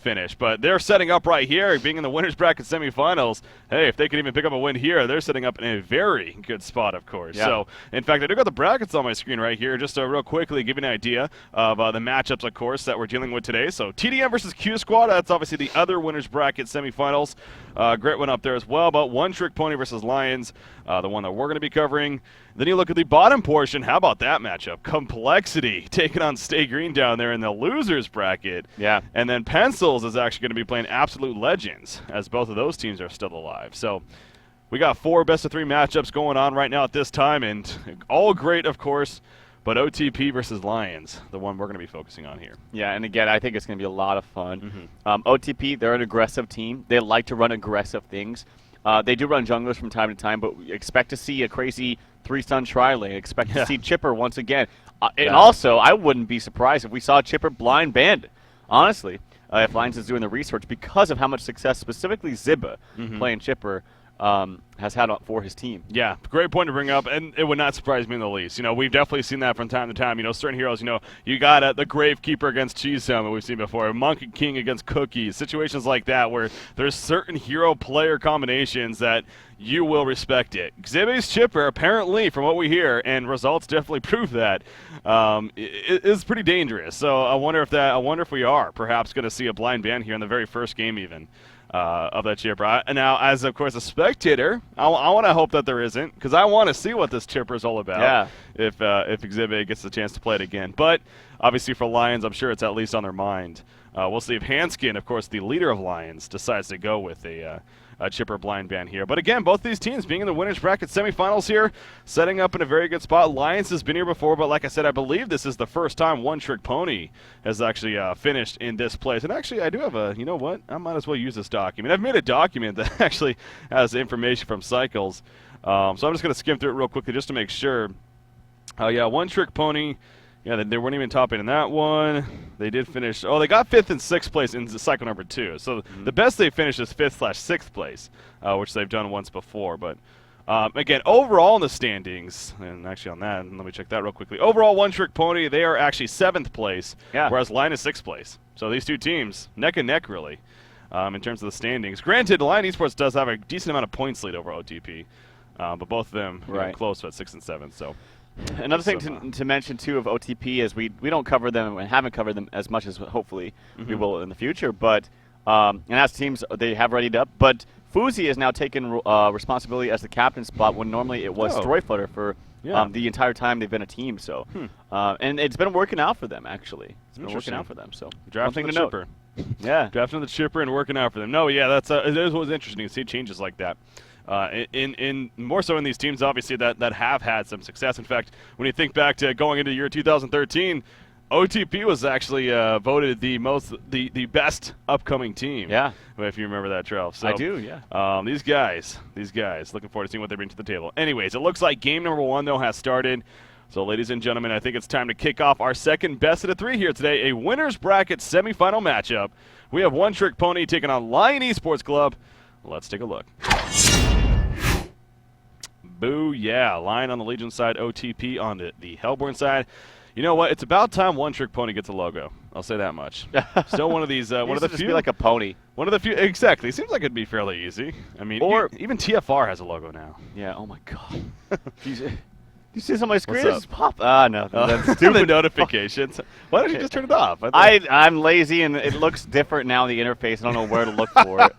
finish. But they're setting up right here, being in the winners bracket semifinals. Hey, if they can even pick up a win here, they're setting up in a very good spot, of course. Yeah. So, in fact, I do got the brackets on my screen right here, just to real quickly give you an idea of the matchups, of course, that we're dealing with today. So, TDM versus Q Squad, that's obviously the other winners bracket semifinals. Great one up there as well, but One Trick Pony versus Lions, the one that we're going to be covering. Then you look at the bottom portion. How about that matchup? Complexity taking on Stay Green down there in the losers bracket. Yeah. And then Pencils is actually going to be playing Absolute Legends, as both of those teams are still alive. So we got 4 best-of-3 matchups going on right now at this time, and all great, of course, but OTP versus Lions, the one we're going to be focusing on here. Yeah, and again, I think it's going to be a lot of fun. OTP, they're an aggressive team. They like to run aggressive things. They do run junglers from time to time, but we expect to see a crazy 3-stun tri-lane. Expect to see Chipper once again. And also, I wouldn't be surprised if we saw Chipper blind banned, honestly, if Lions is doing the research, because of how much success specifically Zibba playing Chipper has had for his team. Yeah, great point to bring up, and it would not surprise me in the least. You know, we've definitely seen that from time to time. You know, certain heroes, you know, you got the Gravekeeper against Cheese Helmet we've seen before, Monkey King against Cookies, situations like that where there's certain hero-player combinations that you will respect it. Xibby's Chipper, apparently, from what we hear, and results definitely prove that, is pretty dangerous. So I wonder if we are perhaps going to see a blind ban here in the very first game even. Of that Chipper. Now, as of course a spectator, I want to hope that there isn't, because I want to see what this Chipper is all about. Yeah. If Exhibit gets the chance to play it again, but obviously for Lions, I'm sure it's at least on their mind. We'll see if Hanskin, of course, the leader of Lions, decides to go with a Chipper blind ban here. But again, both these teams being in the winners bracket semifinals here, setting up in a very good spot. Lions has been here before, but like I said, I believe this is the first time One Trick Pony has actually finished in this place. And actually, I do have you know what? I might as well use this document. I've made a document that actually has information from Cycles. So I'm just going to skim through it real quickly just to make sure. Yeah, One Trick Pony. Yeah, they weren't even top 8 in that one. They did finish. Oh, they got 5th and 6th place in cycle number 2. So the best they finished is 5th/6th place, which they've done once before. But again, overall in the standings, and actually on that, and let me check that real quickly. Overall, One Trick Pony, they are actually 7th place, whereas Lion is 6th place. So these two teams, neck and neck, really, in terms of the standings. Granted, Lion Esports does have a decent amount of points lead over OTP, but both of them are close at 6th and 7th. So. Another thing to mention, too, of OTP is we don't cover them and haven't covered them as much as hopefully we will in the future. But and as teams, they have readied up. But Fuzi has now taken responsibility as the captain spot when normally it was Stroyflutter for the entire time they've been a team. So and it's been working out for them, actually. It's been working out for them. So drafting the Chipper. Drafting the Chipper and working out for them. No, yeah, it was interesting to see changes like that. In more so in these teams, obviously, that have had some success. In fact, when you think back to going into year 2013, OTP was actually voted the best upcoming team. Yeah. If you remember that, Trell. So, I do, yeah. These guys, looking forward to seeing what they bring to the table. Anyways, it looks like game number 1, though, has started. So, ladies and gentlemen, I think it's time to kick off our second best of the 3 here today, a winners bracket semifinal matchup. We have One Trick Pony taking on Lion Esports Club. Let's take a look. Boo, yeah. Lion on the Legion side, OTP on the Hellborn side. You know what? It's about time One Trick Pony gets a logo. I'll say that much. Still one of these, one of the few. Be like a pony. One of the few, exactly. Seems like it'd be fairly easy. I mean, even TFR has a logo now. Yeah, oh my God. Do you see this on my screen? What's up? Pop. No. That's stupid notifications. Why don't you just turn it off? I'm lazy, and it looks different now in the interface. I don't know where to look for it.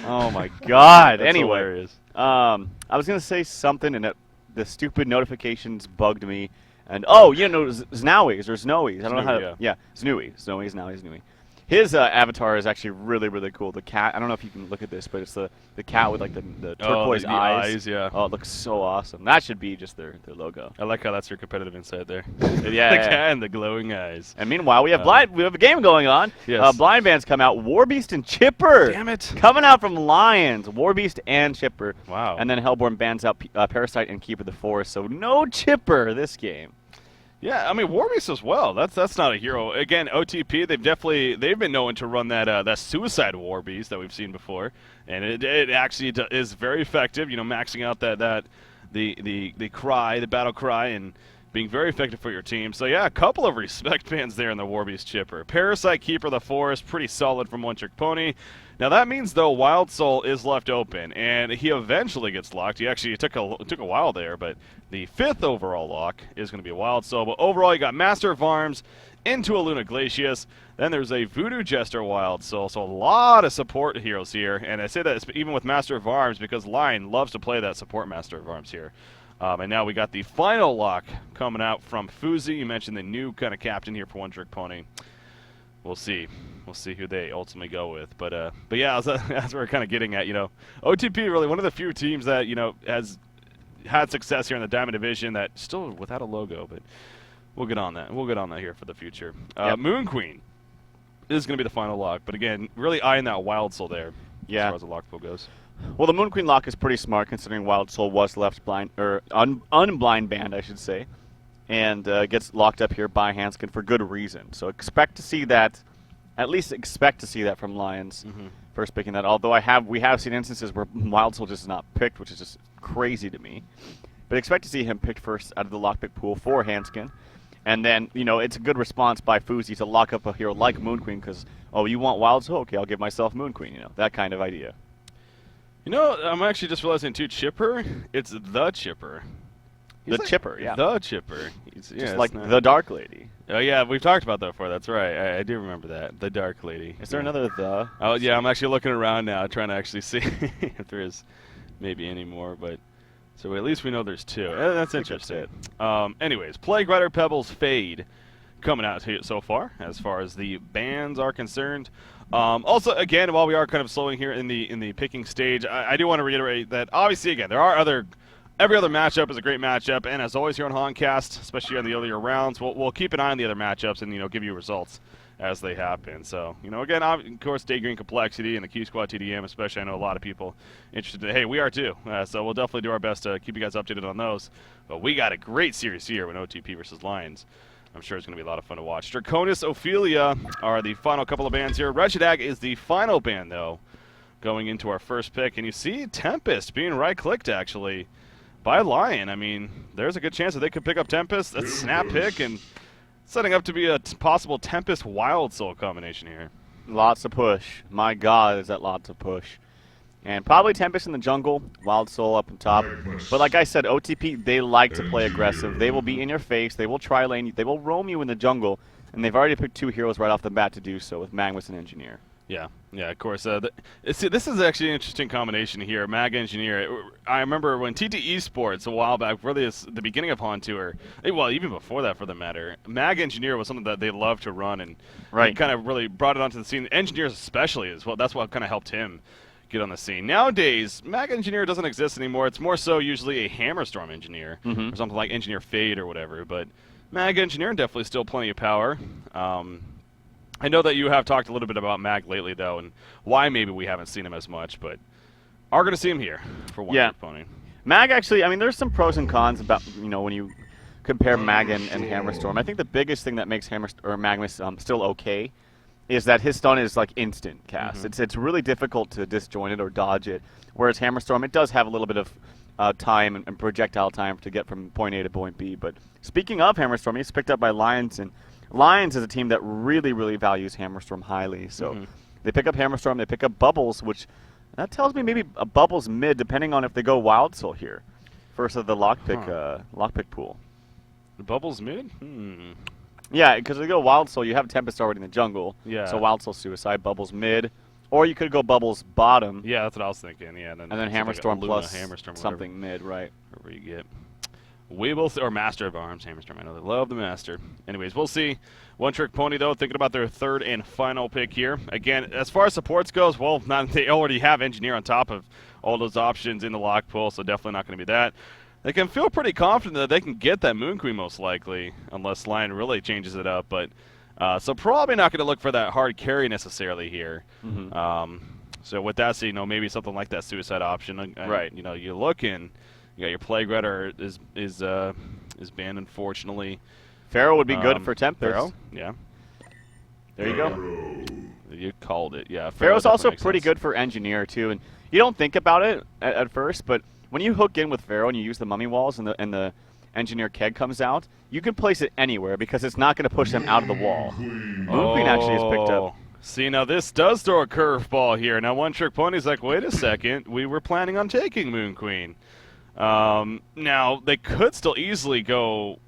Oh, my God. That's anyway. Hilarious. I was going to say something, and the stupid notifications bugged me. And, Znowies or Snowies. I don't know how to. Yeah, Snowy. Snowies, Snowy. His avatar is actually really, really cool. The cat, I don't know if you can look at this, but it's the cat with like the turquoise eyes. Yeah. Oh, it looks so awesome. That should be just their logo. I like how that's your competitive insight there. Yeah. The cat and the glowing eyes. And meanwhile, we have a game going on. Yes. Blind bands come out. Warbeast and Chipper. Damn it. Coming out from Lions. Warbeast and Chipper. Wow. And then Hellborn bans out Parasite and Keeper of the Forest. So no Chipper this game. Yeah, I mean Warbeast as well. That's not a hero. Again, OTP they've been known to run that suicide Warbeast that we've seen before, and it actually is very effective. You know, maxing out the cry, the battle cry, and being very effective for your team. So yeah, a couple of respect bans there in the Warbeast Chipper. Parasite, Keeper of the Forest, pretty solid from One Trick Pony. Now that means though Wild Soul is left open, and he eventually gets locked. He actually took a while there, but the 5th overall lock is going to be a Wild Soul. But overall, you got Master of Arms into a Luna Glacius. Then there's a Voodoo Jester Wild Soul, so a lot of support heroes here. And I say that even with Master of Arms because Lion loves to play that support Master of Arms here. And now we got the final lock coming out from Fuzi. You mentioned the new kind of captain here for One Trick Pony. We'll see. We'll see who they ultimately go with. But yeah, as we're kind of getting at, OTP really one of the few teams that, has had success here in the Diamond Division that still without a logo, but we'll get on that. We'll get on that here for the future. Yep. Moon Queen is going to be the final lock, but again, really eyeing that Wild Soul there as far as the lock pool goes. Well, the Moon Queen lock is pretty smart considering Wild Soul was left blind, or unblind banned, I should say, and gets locked up here by Hanskin for good reason. So expect to see that, at least expect to see that from Lions first picking that. Although we have seen instances where Wild Soul just is not picked, which is just crazy to me. But expect to see him picked first out of the lockpick pool for Hanskin. And then, it's a good response by Fuzi to lock up a hero like Moon Queen because, oh, you want Wild Soul? Okay, I'll give myself Moon Queen, that kind of idea. I'm actually just realizing, too, Chipper, it's the Chipper. The Chipper, yeah. The Chipper. Just like the Dark Lady. Oh, yeah, we've talked about that before. That's right. I do remember that. The Dark Lady. Is there another the? Oh, yeah, I'm actually looking around now trying to actually see if there is maybe any more, but... So at least we know there's 2. That's interesting. Anyways, Plague Rider Pebbles Fade coming out so far as the bans are concerned. Also, again, while we are kind of slowing here in the picking stage, I do want to reiterate that obviously, again, there are every other matchup is a great matchup, and as always here on HoNcast, especially on the earlier rounds, we'll keep an eye on the other matchups and give you results as they happen. So, again, of course, Day Green Complexity and the Q Squad TDM, especially, I know a lot of people interested. Hey, we are too. So we'll definitely do our best to keep you guys updated on those. But we got a great series here with OTP versus Lions. I'm sure it's going to be a lot of fun to watch. Draconis, Ophelia are the final couple of bans here. Wretched Ag is the final ban, though, going into our first pick. And you see Tempest being right-clicked, actually, by Lion. I mean, there's a good chance that they could pick up Tempest. That's a snap pick, and setting up to be a possible Tempest Wild Soul combination here. Lots of push. My God, is that lots of push. And probably Tempest in the jungle, Wild Soul up on top. But like I said, OTP, they like to play aggressive. They will be in your face. They will try lane. They will roam you in the jungle. And they've already picked 2 heroes right off the bat to do so with Magnus and Engineer. Yeah, of course. This is actually an interesting combination here. Mag Engineer. I remember when TT Esports a while back, really the beginning of HoN Tour, well, even before that for the matter, Mag Engineer was something that they loved to run and kind of really brought it onto the scene. Engineers especially as well. That's what kind of helped him get on the scene. Nowadays, Mag Engineer doesn't exist anymore. It's more so usually a Hammerstorm Engineer or something like Engineer Fade or whatever. But Mag Engineer definitely still plenty of power. I know that you have talked a little bit about Mag lately, though, and why maybe we haven't seen him as much, but are going to see him here for One Trick Pony. Mag actually, I mean, there's some pros and cons about, when you compare Mag and Hammerstorm. I think the biggest thing that makes Magnus still okay is that his stun is like instant cast. It's really difficult to disjoint it or dodge it, whereas Hammerstorm, it does have a little bit of time and projectile time to get from point A to point B. But speaking of Hammerstorm, he's picked up by Lions, and Lions is a team that really, really values Hammerstorm highly. So they pick up Hammerstorm, they pick up Bubbles, which that tells me maybe a Bubbles mid, depending on if they go Wild Soul here versus the lockpick pool. The Bubbles mid? Yeah, because if they go Wild Soul, you have Tempest already in the jungle. Yeah. So Wild Soul Suicide, Bubbles mid. Or you could go Bubbles bottom. Yeah, that's what I was thinking. Yeah, and then Hammerstorm like plus Hammerstorm, something mid, right? Whatever you get. We will or Master of Arms, Hammerstorm. I know they love the Master. Anyways, we'll see. One Trick Pony, though, thinking about their third and final pick here. Again, as far as supports goes, well, they already have Engineer on top of all those options in the lock pool, so definitely not going to be that. They can feel pretty confident that they can get that Moon Queen most likely, unless Lion really changes it up. But so probably not going to look for that hard carry necessarily here. So with that, maybe something like that Suicide option. Right. You look in. You got your Plague Rider is banned, unfortunately. Pharaoh would be good for Tempest. Pharaoh, yeah. There you go. You called it, yeah. Pharaoh's also pretty good for Engineer, too. And you don't think about it at first, but when you hook in with Pharaoh and you use the Mummy Walls and the Engineer Keg comes out, you can place it anywhere because it's not going to push them out of the wall. Moon Queen actually is picked up. See, now this does throw a curveball here. Now One Trick Pony's like, wait a second, we were planning on taking Moon Queen. Now, they could still easily go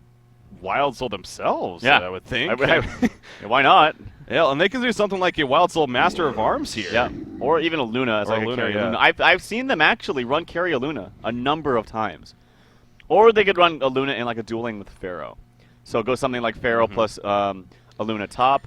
Wild Soul themselves, I would think. Why not? Yeah, and they can do something like a Wild Soul Master of Arms here. Yeah, or even a Luna as like a carry Luna. I've seen them actually run carry a Luna a number of times. Or they could run a Luna in like a dueling with Pharaoh. So go something like Pharaoh plus a Luna top.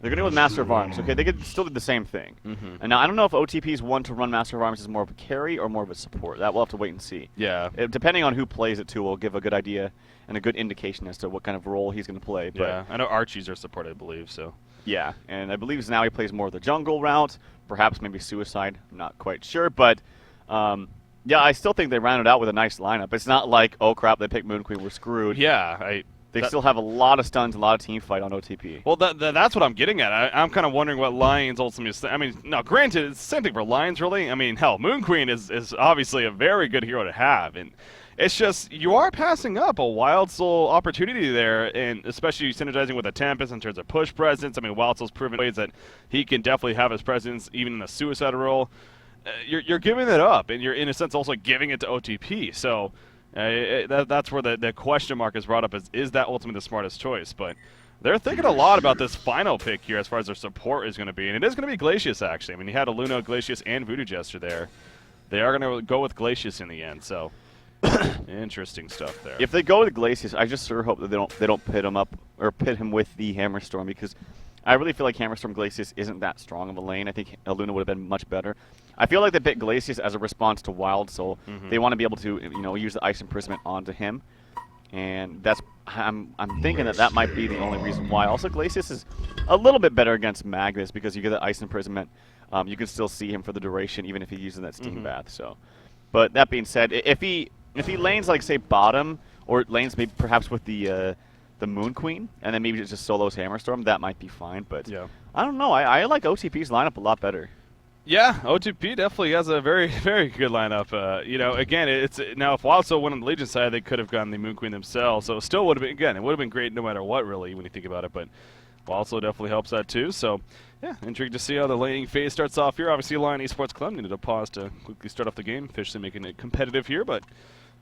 They're going to go with Master of Arms. Okay, they could still do the same thing. And now I don't know if OTP's one to run Master of Arms is more of a carry or more of a support. That we'll have to wait and see. Yeah. Depending on who plays it too, will give a good idea and a good indication as to what kind of role he's going to play. But yeah, I know Archies are support, I believe. So. Yeah, and I believe now he plays more of the jungle route, perhaps maybe Suicide. I'm not quite sure, but yeah, I still think they rounded out with a nice lineup. It's not like, oh crap, they picked Moon Queen, we're screwed. Yeah, They still have a lot of stuns, a lot of team fight on OTP. Well, that's what I'm getting at. I'm kind of wondering what Lions ultimately is. I mean, now, granted, it's the same thing for Lions, really. I mean, hell, Moon Queen is obviously a very good hero to have. And it's just, you are passing up a Wild Soul opportunity there, and especially synergizing with a Tempest in terms of push presence. I mean, Wild Soul's proven ways that he can definitely have his presence even in the Suicide role. You're giving it up, and you're, in a sense, also giving it to OTP. So... that's where the question mark is brought up, is that ultimately the smartest choice? But they're thinking a lot about this final pick here as far as their support is going to be. And it is going to be Glacius, actually. I mean, you had a Luna, Glacius, and Voodoo Jester there. They are going to go with Glacius in the end, so interesting stuff there. If they go with Glacius, I just sort of hope that they don't pit him up or pit him with the Hammerstorm, because I really feel like Hammerstorm Glacius isn't that strong of a lane. I think Luna would have been much better. I feel like they picked Glacius as a response to Wild Soul. They want to be able to, use the Ice Imprisonment onto him, and that's I'm thinking that might be the only reason why. Also, Glacius is a little bit better against Magnus because you get the Ice Imprisonment. You can still see him for the duration, even if he's using that Steam Bath. So, but that being said, if he lanes like say bottom or lanes maybe perhaps with the Moon Queen, and then maybe just solos Hammerstorm, that might be fine. But yeah. I don't know. I like OTP's lineup a lot better. Yeah, OTP definitely has a very, very good lineup. Again, it's now if Wild Soul went on the Legion side, they could have gotten the Moon Queen themselves. So it still would have been, again, it would have been great no matter what, really, when you think about it. But Wild Soul definitely helps that too. So, yeah, intrigued to see how the laning phase starts off here. Obviously, Lion Esports Club needed a pause to quickly start off the game, officially making it competitive here, but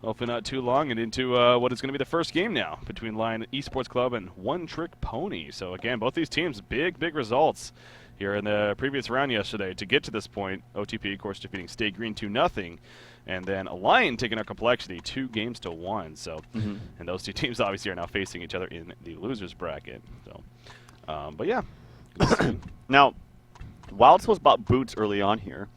hopefully not too long, and into what is going to be the first game now between Lion Esports Club and One Trick Pony. So, again, both these teams, big results here in the previous round yesterday to get to this point. OTP, of course, defeating Stay Green 2-0, and then Lion taking out Complexity 2-1. So, and those two teams obviously are now facing each other in the losers bracket. So, but yeah. Now, Wild Soul's bought boots early on here,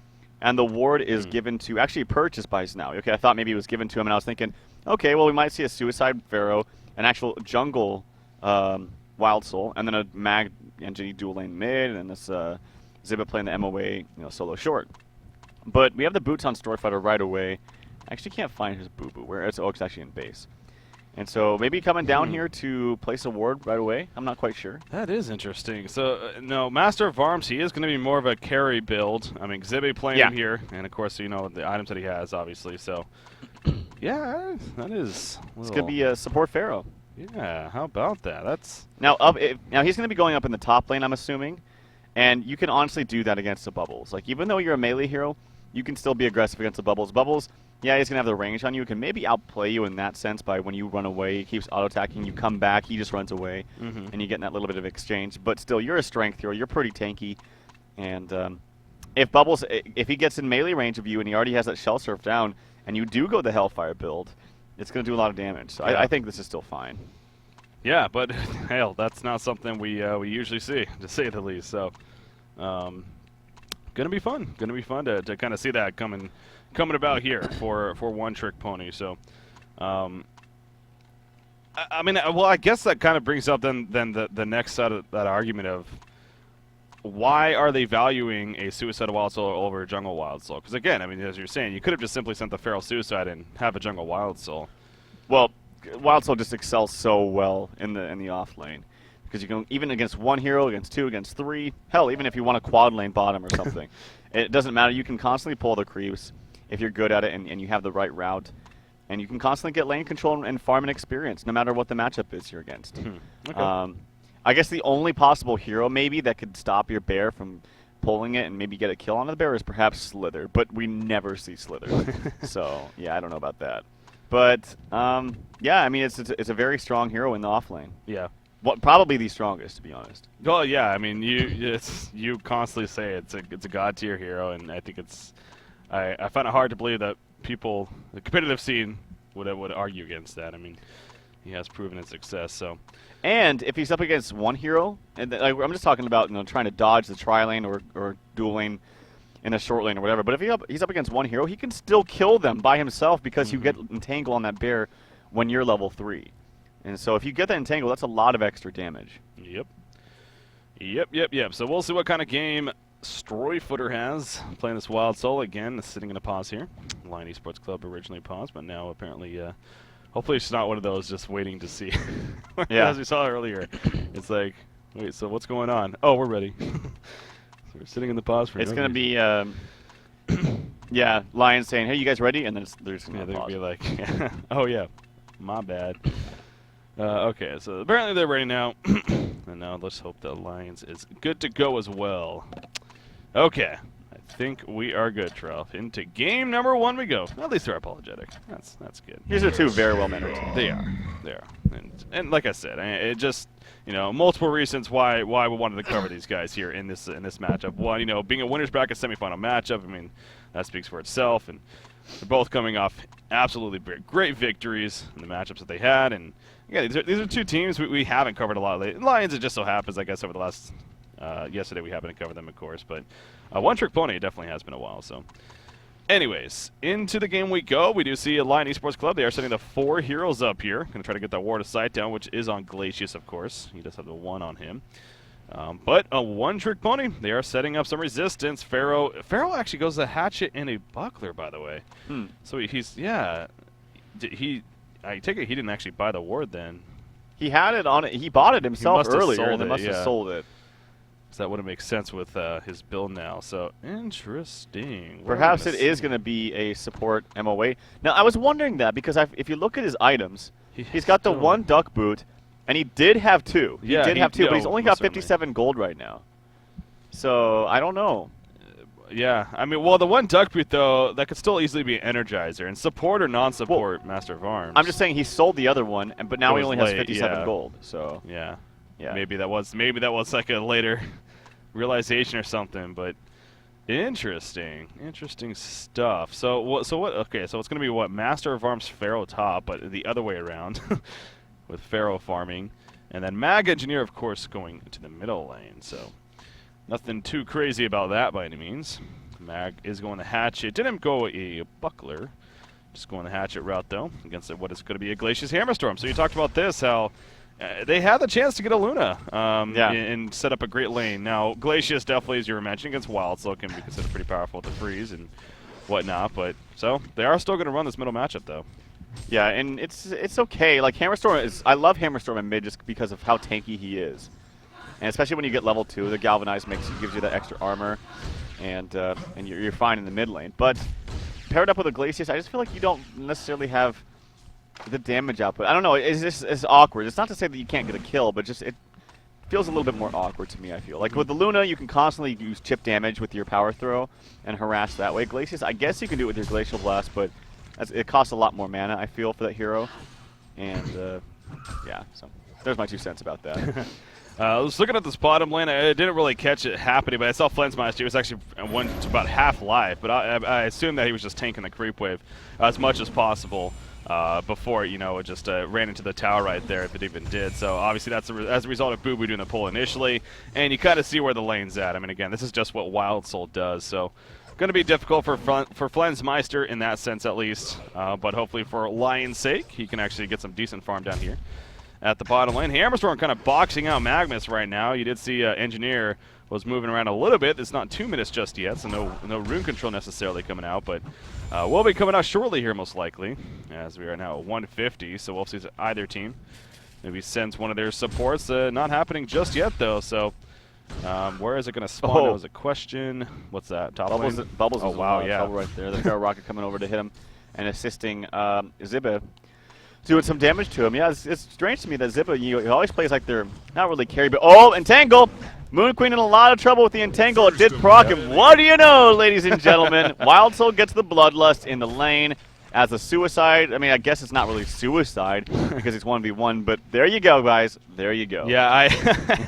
and the ward is given to actually purchased by Snowy. Okay, I thought maybe it was given to him, and I was thinking, okay, well we might see a Suicide Pharaoh, an actual jungle Wild Soul, and then a Mag Engineer dual lane mid, and this Zibba playing the MOA solo short. But we have the boots on Storyfighter right away. I actually can't find his boo-boo. Where it's actually in base. And so maybe coming down here to place a ward right away. I'm not quite sure. That is interesting. So, no, Master of Arms, he is going to be more of a carry build. I mean, Zibba playing him here, and of course, the items that he has, obviously. So, yeah, that is. It's going to be a support Pharaoh. Yeah, how about that? That's now now he's going to be going up in the top lane, I'm assuming, and you can honestly do that against the bubbles. Like, even though you're a melee hero, you can still be aggressive against the bubbles. Bubbles, yeah, he's going to have the range on you. He can maybe outplay you in that sense by when you run away, he keeps auto-attacking, you come back, he just runs away, and you get in that little bit of exchange. But still, you're a strength hero, you're pretty tanky, and if Bubbles, if he gets in melee range of you and he already has that Shell Surf down, and you do go the Hellfire build, it's going to do a lot of damage. So yeah. I think this is still fine. Yeah, but hell, that's not something we usually see, to say the least. So, gonna be fun. Gonna be fun to kind of see that coming about here for One Trick Pony. So, I mean, well, I guess that kind of brings up then the next side of that argument of why are they valuing a Suicide Wild Soul over a Jungle Wild Soul? Because again, I mean, as you're saying, you could have just simply sent the Feral Suicide and have a Jungle Wild Soul. Well, Wild Soul just excels so well in the off lane, because you can even against one hero, against two, against three. Hell, even if you want a quad lane bottom or something, it doesn't matter. You can constantly pull the creeps if you're good at it and you have the right route. and you can constantly get lane control and farm and experience, no matter what the matchup is you're against. Okay. I guess the only possible hero maybe that could stop your bear from pulling it and maybe get a kill on the bear is perhaps Slither, but we never see Slither. So, yeah, I don't know about that. But, yeah, I mean, it's a very strong hero in the off lane. Yeah. Probably the strongest, to be honest. Well, yeah, I mean, you constantly say it's a god tier hero, and I think I find it hard to believe that people, the competitive scene, would argue against that. I mean, he has proven his success. So, and if he's up against one hero, and I'm just talking about trying to dodge the tri lane or dual lane in a short lane or whatever. But if he's up against one hero, he can still kill them by himself because you get entangle on that bear when you're level 3. And so if you get that entangle, that's a lot of extra damage. Yep. So we'll see what kind of game Stroyfooter has playing this Wild Soul again, sitting in a pause here. Lion Esports Club originally paused, but now apparently, hopefully it's not one of those just waiting to see. Yeah. As we saw earlier, it's like, wait, so what's going on? Oh, we're ready. So we're sitting in the pause for. It's going to be, yeah, Lion saying, "Hey, you guys ready?" And then they're just going to be like, "Oh yeah, my bad." Okay, so apparently they're ready now. And now let's hope the Lions is good to go as well. Okay, I think we are good, Trelf. Into game number 1 we go. At least they're apologetic. That's good. These are two very well-mannered teams. They are. And like I said, it just, multiple reasons why we wanted to cover these guys here in this matchup. One, being a winner's bracket semifinal matchup, I mean, that speaks for itself. And they're both coming off absolutely great victories in the matchups that they had. And yeah, these are two teams we haven't covered a lot lately. Lions, it just so happens, I guess, over the last yesterday we happened to cover them, of course. But One Trick Pony definitely has been a while. So, anyways, into the game we go. We do see a Lion Esports Club. They are setting the 4 heroes up here. Going to try to get that ward of sight down, which is on Glacius, of course. He does have the 1 on him. But a One Trick Pony. They are setting up some resistance. Pharaoh actually goes a hatchet and a buckler, by the way. So he's, yeah. I take it he didn't actually buy the ward then. He had it on it. He bought it himself earlier, and they must have sold it. So that wouldn't make sense with his build now. So interesting. Perhaps it is going to be a support MOA. Now, I was wondering that because if you look at his items, he's got the 1 duck boot, and he did have 2. He did have 2, but he's only got 57 gold right now. So I don't know. Yeah, I mean, well, the 1 duck boot, though, that could still easily be an Energizer. And support or non-support Master of Arms. I'm just saying he sold the other one, but now he only has 57 gold. So yeah. Maybe that was like a later realization or something. But interesting stuff. So what? Okay, so it's gonna be what, Master of Arms Pharaoh top, but the other way around, with Pharaoh farming, and then Mag Engineer, of course, going to the middle lane. So nothing too crazy about that by any means. Mag is going to hatchet. Didn't go a buckler. Just going the hatchet route, though, against what is going to be a Glacius Hammerstorm. So you talked about this, how they had the chance to get a Luna and set up a great lane. Now, Glacius definitely, as you were mentioning, against Wild, so it can be considered pretty powerful with the freeze and whatnot. But so they are still going to run this middle matchup, though. Yeah, and it's okay. Like, Hammerstorm is – I love Hammerstorm in mid just because of how tanky he is. And especially when you get level 2, the Galvanize gives you that extra armor, and you're fine in the mid lane. But paired up with a Glacius, I just feel like you don't necessarily have the damage output. I don't know. It's awkward. It's not to say that you can't get a kill, but just it feels a little bit more awkward to me, I feel. Like with the Luna, you can constantly use chip damage with your power throw and harass that way. Glacius, I guess you can do it with your Glacial Blast, but it costs a lot more mana, I feel, for that hero. And, yeah, so there's my 2 cents about that. I was looking at this bottom lane. I didn't really catch it happening, but I saw Flensmeister. He was actually went to about half life, but I assumed that he was just tanking the creep wave as much as possible before, it just ran into the tower right there, if it even did. So obviously that's as a result of Boo Boo doing the pull initially, and you kind of see where the lane's at. I mean, again, this is just what Wild Soul does, so going to be difficult for Flensmeister in that sense at least, but hopefully for Lion's sake, he can actually get some decent farm down here at the bottom lane. Hammerstorm kind of boxing out Magnus right now. You did see Engineer was moving around a little bit. It's not 2 minutes just yet, so no rune control necessarily coming out, but will be coming out shortly here most likely, as we are now at 150, so we'll see if either team maybe sends one of their supports. Not happening just yet, though, so where is it going to spawn? That was a question. What's that? Top lane? Bubbles oh, wow, yeah. trouble right there. The Pharaoh Rocket coming over to hit him. and assisting Zibba doing some damage to him. Yeah, it's strange to me that Zibba, he always plays like they're not really carry, but oh, Entangle! Moon Queen in a lot of trouble with the Entangle. It did proc him. What do you know, ladies and gentlemen? Wild Soul gets the Bloodlust in the lane as a suicide. I mean, I guess it's not really suicide because it's 1v1, but there you go, guys. There you go. Yeah, I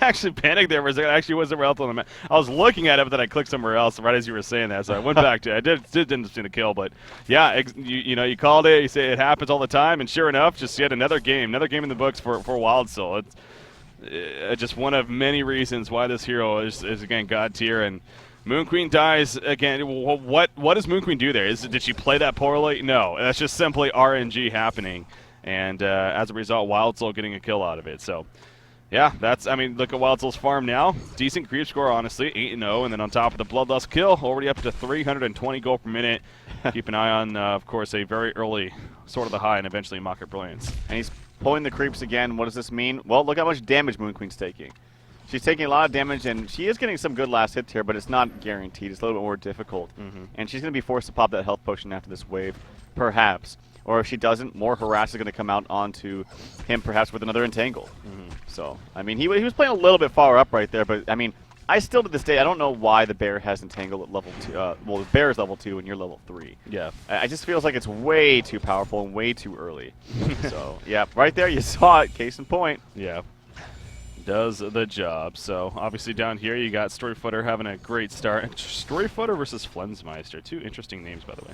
actually panicked there for a second. I actually wasn't else on the map. I was looking at it, but then I clicked somewhere else right as you were saying that, so I went back to it. I didn't see the kill, but yeah, you called it. You say it happens all the time, and sure enough, just yet another game in the books for Wild Soul. It's just one of many reasons why this hero is again god tier, and Moon Queen dies again. What does Moon Queen do there? Did she play that poorly? No, that's just simply RNG happening, and as a result, Wild Soul getting a kill out of it. So, yeah, I mean, look at Wild Soul's farm now. Decent creep score, honestly, 8-0, and then on top of the Bloodlust kill, already up to 320 gold per minute. Keep an eye on, of course, a very early Sword of the High and eventually Mock Up Brilliance. And he's pulling the creeps again. What does this mean? Well, look how much damage Moon Queen's taking. She's taking a lot of damage, and she is getting some good last hits here, but it's not guaranteed. It's a little bit more difficult. And she's going to be forced to pop that health potion after this wave, perhaps. Or if she doesn't, more harass is going to come out onto him, perhaps with another Entangle. So, I mean, he was playing a little bit far up right there, but, I mean, I still, to this day, I don't know why the bear has Entangle at level 2. Well, the bear is level 2, and you're level 3. Yeah. I just feels like it's way too powerful and way too early. So, yeah, right there, you saw it. Case in point. Yeah. Does the job. So obviously down here you got Storyfooter having a great start. Storyfooter versus Flensmeister, two interesting names by the way.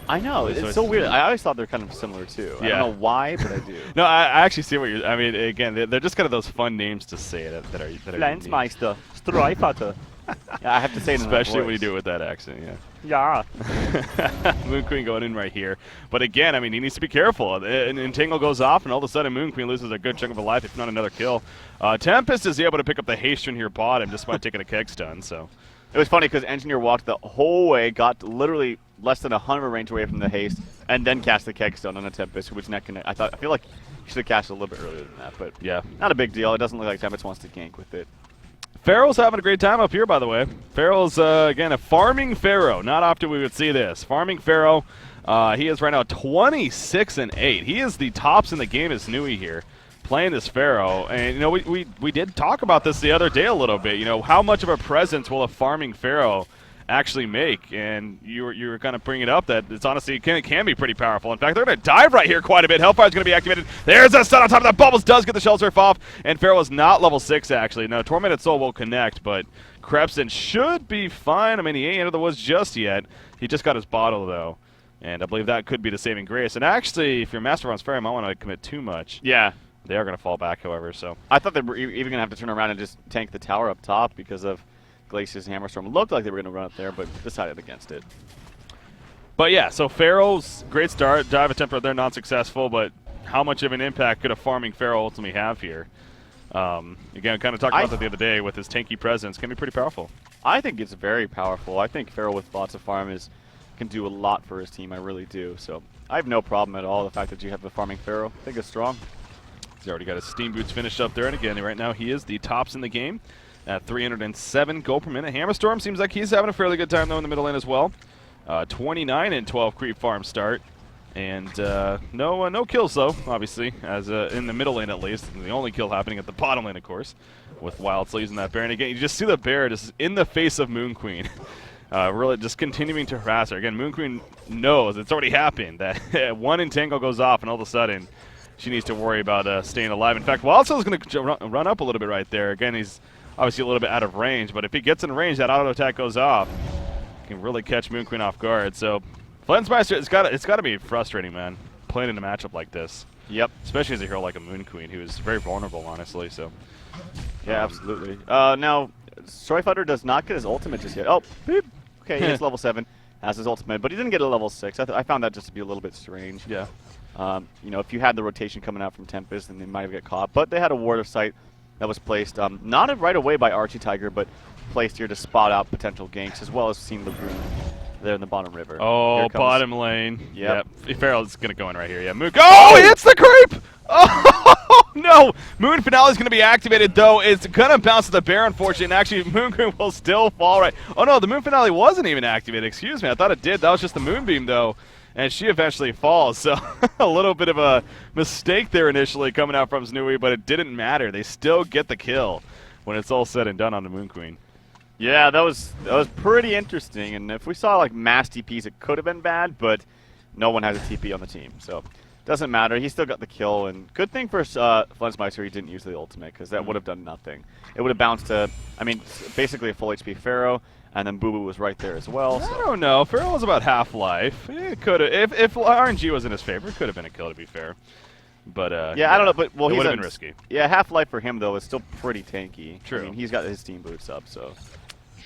I know, it's so weird. I always thought they're kind of similar too. Yeah. I don't know why, but I do. No, I actually see what you're. I mean, again, they're just kind of those fun names to say that are Flensmeister, Storyfooter. Yeah, I have to say it in especially when you do it with that accent. Yeah. Yeah. Moon Queen going in right here. But again, I mean, he needs to be careful. An Entangle goes off, and all of a sudden Moon Queen loses a good chunk of her life, if not another kill. Tempest is able to pick up the haste here bottom just by taking a keg stun. So it was funny because Engineer walked the whole way, got literally less than 100 range away from the haste, and then cast the keg stun on a Tempest, which neck and neck. I feel like he should have cast a little bit earlier than that, but yeah, not a big deal. It doesn't look like Tempest wants to gank with it. Pharaoh's having a great time up here, by the way. Pharaoh's, again, a farming Pharaoh. Not often we would see this. Farming Pharaoh. He is right now 26-8. He is the tops in the game as Nui here, playing this Pharaoh. And, you know, we did talk about this the other day a little bit. You know, how much of a presence will a farming Pharaoh actually make? And you were kind of bringing it up that it's honestly can be pretty powerful. In fact, they're going to dive right here quite a bit. Hellfire's going to be activated. There's a stun on top of that. Bubbles does get the Shell Surf off, and Pharaoh is not level 6 actually. Now, Tormented Soul will connect, but Krebson should be fine. I mean, he ain't into the woods just yet. He just got his bottle though, and I believe that could be the saving grace. And actually, if you're Master Ron's Pharaoh, you might want to commit too much. Yeah. They are going to fall back, however. So I thought they were even going to have to turn around and just tank the tower up top because of Glacius and Hammerstorm. Looked like they were going to run up there, but decided against it. But yeah, so Pharaoh's great start. Dive attempt right there, not successful, but how much of an impact could a farming Pharaoh ultimately have here? Again, kind of talked about that the other day with his tanky presence. Can be pretty powerful. I think it's very powerful. I think Pharaoh with lots of farm can do a lot for his team. I really do. So I have no problem at all the fact that you have a farming Pharaoh. I think it's strong. He's already got his Steam Boots finished up there, and again, right now he is the tops in the game at 307 gold per minute. Hammerstorm seems like he's having a fairly good time, though, in the middle lane as well. 29 and 12 creep farm start. And no kills, though, obviously, as in the middle lane at least. The only kill happening at the bottom lane, of course, with Wild Soul using that bear. And again, you just see the bear just in the face of Moon Queen. Really just continuing to harass her. Again, Moon Queen knows it's already happened that one Entangle goes off, and all of a sudden she needs to worry about staying alive. In fact, Wild Soul is going to run up a little bit right there. Again, he's obviously a little bit out of range, but if he gets in range, that auto attack goes off. Can really catch Moon Queen off guard. So Flensmeister, it's got to be frustrating, man, playing in a matchup like this. Yep. Especially as a hero like a Moon Queen, who is very vulnerable, honestly. So yeah, absolutely. Now, Storyfighter does not get his ultimate just yet. Oh, beep. Okay, he is level 7, has his ultimate, but he didn't get a level 6. I found that just to be a little bit strange. Yeah. You know, if you had the rotation coming out from Tempest, then they might have got caught. But they had a Ward of Sight that was placed, not right away by Archie Tiger, but placed here to spot out potential ganks, as well as seeing the rune there in the bottom river. Oh, bottom lane. Yep. Pharaoh's going to go in right here. Yeah, Moon. Oh, he hits the creep! Oh, no! Moon Finale is going to be activated, though. It's going to bounce to the bear, unfortunately, and actually Moon Queen will still fall right. Oh, no, the Moon Finale wasn't even activated. Excuse me, I thought it did. That was just the Moonbeam, though. and she eventually falls. So a little bit of a mistake there initially coming out from Znui, but it didn't matter. They still get the kill when it's all said and done on the Moon Queen. Yeah, that was pretty interesting. And if we saw like mass TPs, it could have been bad, but no one has a TP on the team, so doesn't matter. He still got the kill, and good thing for Flensmeister he didn't use the ultimate, because that would have done nothing. It would have bounced to, I mean, basically a full HP Pharaoh, and then Boo Boo was right there as well. So. I don't know. Pharaoh was about half-life. It could have, if RNG was in his favor, it could have been a kill, to be fair. But yeah, I don't know, but well, it he would have been risky. Yeah, half-life for him though is still pretty tanky. True. I mean, he's got his team boots up, so.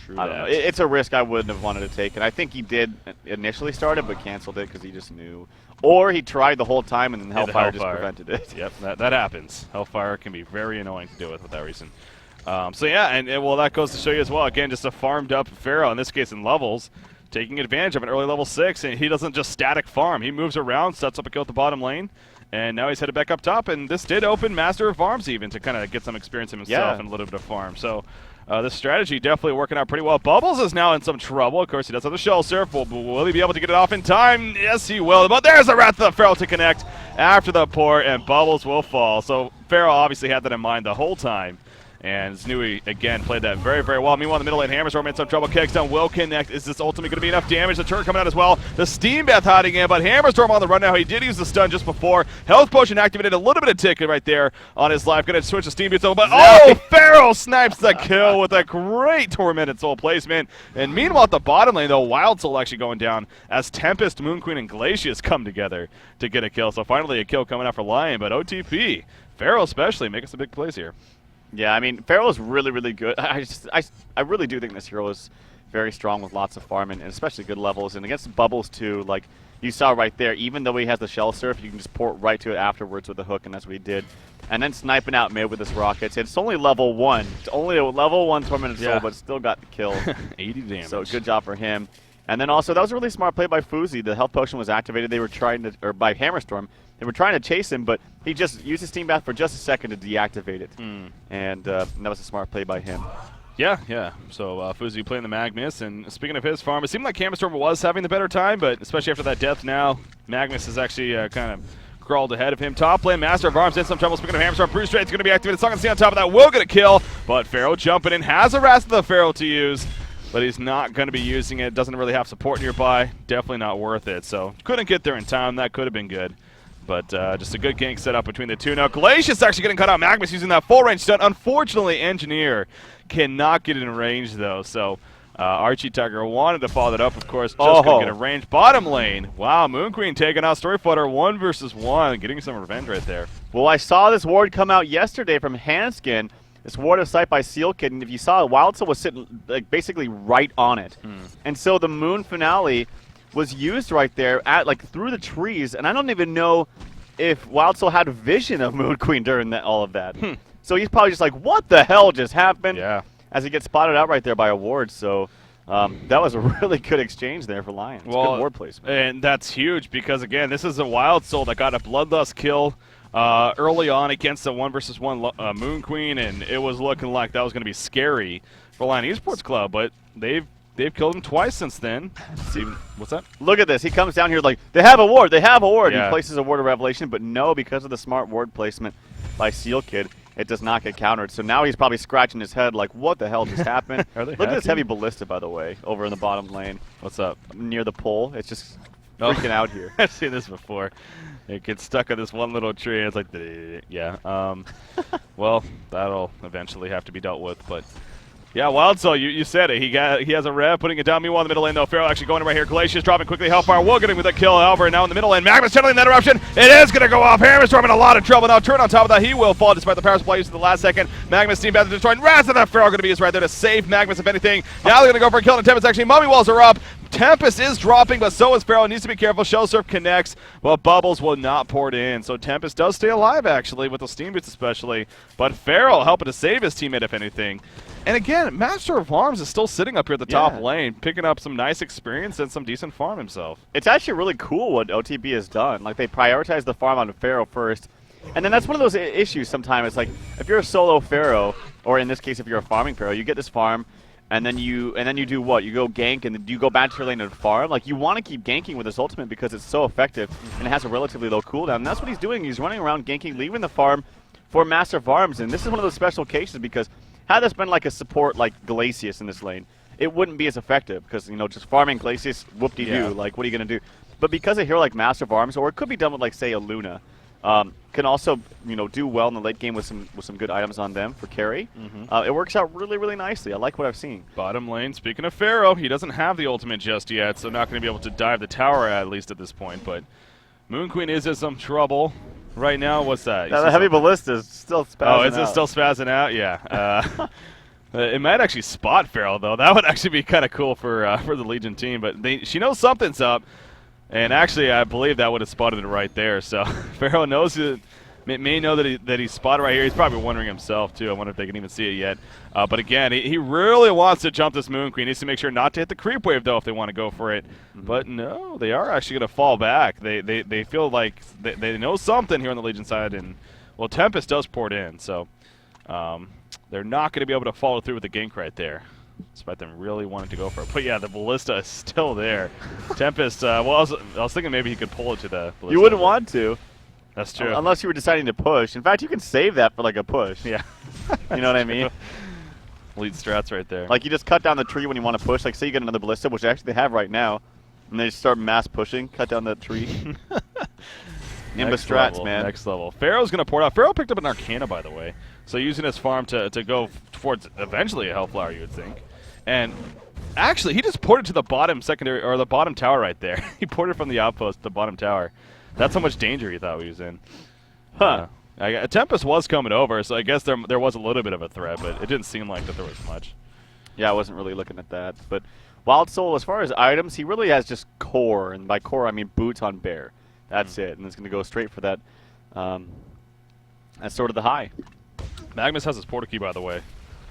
True I don't know. It's a risk I wouldn't have wanted to take, and I think he did initially start it, but canceled it because he just knew. Or he tried the whole time, and then Hellfire just prevented it. Yep, that happens. Hellfire can be very annoying to deal with that reason. So yeah, and well, that goes to show you as well. Again, just a farmed up Pharaoh, in this case in levels, taking advantage of an early level 6, and he doesn't just static farm. He moves around, sets up a kill at the bottom lane, and now he's headed back up top, and this did open Master of Farms even to kind of get some experience himself and a little bit of farm. So this strategy definitely working out pretty well. Bubbles is now in some trouble. Of course, he does have the Shell Surf. Will he be able to get it off in time? Yes, he will. But there's the Wrath of the Pharaoh to connect after the port, and Bubbles will fall. So Pharaoh obviously had that in mind the whole time. And Znui, again, played that very, very well. Meanwhile, in the middle lane, Hammerstorm in some trouble. Kickstone will connect. Is this ultimate going to be enough damage? The turret coming out as well. The Steam Bath hiding in, but Hammerstorm on the run now. He did use the stun just before. Health Potion activated, a little bit of ticket right there on his life. Going to switch the Steam Boots over, but oh, Pharaoh snipes the kill with a great Tormented Soul placement. And meanwhile, at the bottom lane, though, Wild Soul actually going down as Tempest, Moon Queen, and Glacius come together to get a kill. So finally a kill coming out for Lion, but OTP, Pharaoh especially, making some big plays here. Yeah, I mean, Pharaoh is really, really good. I really do think this hero is very strong with lots of farming, and especially good levels. And against Bubbles, too, like you saw right there, even though he has the Shell Surf, you can just port right to it afterwards with the hook, and that's what he did. And then sniping out mid with his rockets. It's only level 1. It's only a level 1 Tormented Soul, but still got the kill. 80 damage. So good job for him. And then also, that was a really smart play by Fuzi. The health potion was activated. They were trying to, or by Hammerstorm, they were trying to chase him, but he just used his Steam Bath for just a second to deactivate it. And that was a smart play by him. Yeah. So Fuzi playing the Magnus, and speaking of his farm, it seemed like Hammerstorm was having the better time, but especially after that death now, Magnus has actually kind of crawled ahead of him. Top lane, Master of Arms in some trouble. Speaking of Hammerstorm, Bruce Straight's going to be activated. Song and see on top of that will get a kill, but Pharaoh jumping in, has a Wrath of the Pharaoh to use, but he's not going to be using it. Doesn't really have support nearby. Definitely not worth it. So couldn't get there in time. That could have been good. But just a good gank set up between the two. Now, Glacius actually getting cut out. Magnus using that full range stun. Unfortunately, Engineer cannot get in range, though. So Archie Tiger wanted to follow that up, of course. Just couldn't get in range. Bottom lane. Wow, Moon Queen taking out Storyfooter 1 versus 1. Getting some revenge right there. Well, I saw this ward come out yesterday from Hanskin. This ward of sight by Seal Kid, and if you saw it, Wild Soul was sitting like basically right on it. And so the Moon Finale was used right there at like through the trees, and I don't even know if Wild Soul had a vision of Moon Queen during all of that. So he's probably just like, what the hell just happened? Yeah. As he gets spotted out right there by a ward. So that was a really good exchange there for Lions. Well, good ward placement. And that's huge because, again, this is a Wild Soul that got a Bloodlust kill early on against the 1 versus 1 Moon Queen, and it was looking like that was going to be scary for Lion Esports Club, but they've killed him twice since then. See, what's that? Look at this. He comes down here like, they have a ward, they have a ward. Yeah. He places a ward of Revelation, but no, because of the smart ward placement by Seal Kid, it does not get countered. So now he's probably scratching his head like, what the hell just happened? Look at this heavy ballista, by the way, over in the bottom lane. What's up? Near the pole. It's just freaking out here. I've seen this before. It gets stuck on this one little tree. And it's like, yeah. Well, that'll eventually have to be dealt with, but yeah, Wild Soul, you said it. He has a rev, putting it down. Meanwhile, in the middle lane, though, Pharaoh actually going right here. Glacius dropping quickly. Hellfire will get him with a kill. However, now in the middle lane, Magnus channeling that eruption. It is going to go off. Hammerstorm in a lot of trouble. Now, turn on top of that. He will fall despite the power supply used at the last second. Magnus team back to destroy. And Wrath of the Pharaoh going to be right there to save Magnus, if anything. Now they're going to go for a kill. And Tempest actually, Mummy Walls are up. Tempest is dropping, but so is Pharaoh. Needs to be careful. Shell Surf connects, but Bubbles will not port in. So Tempest does stay alive, actually, with the Steam Boots especially. But Pharaoh helping to save his teammate, if anything. And again, Master of Arms is still sitting up here at the top lane, picking up some nice experience and some decent farm himself. It's actually really cool what OTP has done. Like, they prioritize the farm on Pharaoh first. And then that's one of those issues sometimes. It's like, if you're a solo Pharaoh, or in this case, if you're a farming Pharaoh, you get this farm, and then you do what? You go gank, and then you go back to your lane and farm. Like, you want to keep ganking with this ultimate because it's so effective, and it has a relatively low cooldown. And that's what he's doing. He's running around ganking, leaving the farm for Master of Arms. And this is one of those special cases because had this been like a support like Glacius in this lane, it wouldn't be as effective because, you know, just farming Glacius, whoop-de-doo. Yeah. Like, what are you going to do? But because a hero like Master of Arms, or it could be done with, like, say, a Luna, can also, you know, do well in the late game with some good items on them for carry. It works out really, really nicely. I like what I've seen. Bottom lane, speaking of Pharaoh, he doesn't have the ultimate just yet, so not going to be able to dive the tower at least at this point. But Moon Queen is in some trouble right now. What's that? The heavy ballista is still spazzing out. Oh, is it still spazzing out? Yeah. It might actually spot Pharaoh, though. That would actually be kind of cool for the Legion team. But she knows something's up. And actually, I believe that would have spotted it right there. So Pharaoh knows it, may know that he's spotted right here. He's probably wondering himself, too. I wonder if they can even see it yet. But again, he really wants to jump this Moon Queen. He needs to make sure not to hit the creep wave, though, if they want to go for it. But no, they are actually going to fall back. They feel like they know something here on the Legion side. And, well, Tempest does port in. So they're not going to be able to follow through with the gank right there, despite them really wanting to go for it. But yeah, the ballista is still there. Tempest, well, I was thinking maybe he could pull it to the ballista. You wouldn't want to. That's true. Unless you were deciding to push. In fact, you can save that for, like, a push. Yeah. You know what I mean? Elite strats right there. Like, you just cut down the tree when you want to push. Like, say you get another ballista, which actually they have right now, and they just start mass pushing, cut down that tree. Nimbus strats, level, man. Next level. Pharaoh's going to port out. Pharaoh picked up an Arcana, by the way. So using his farm to go towards eventually a Hellflower, you would think. And actually, he just ported to the bottom secondary, or the bottom tower right there. He ported from the outpost to the bottom tower. That's how much danger he thought he was in. Huh. Tempest was coming over, so I guess there was a little bit of a threat, but it didn't seem like that there was much. Yeah, I wasn't really looking at that. But Wild Soul, as far as items, he really has just core, and by core I mean boots on bear. That's it, and it's going to go straight for that. That's sort of the high. Magnus has his portal key, by the way.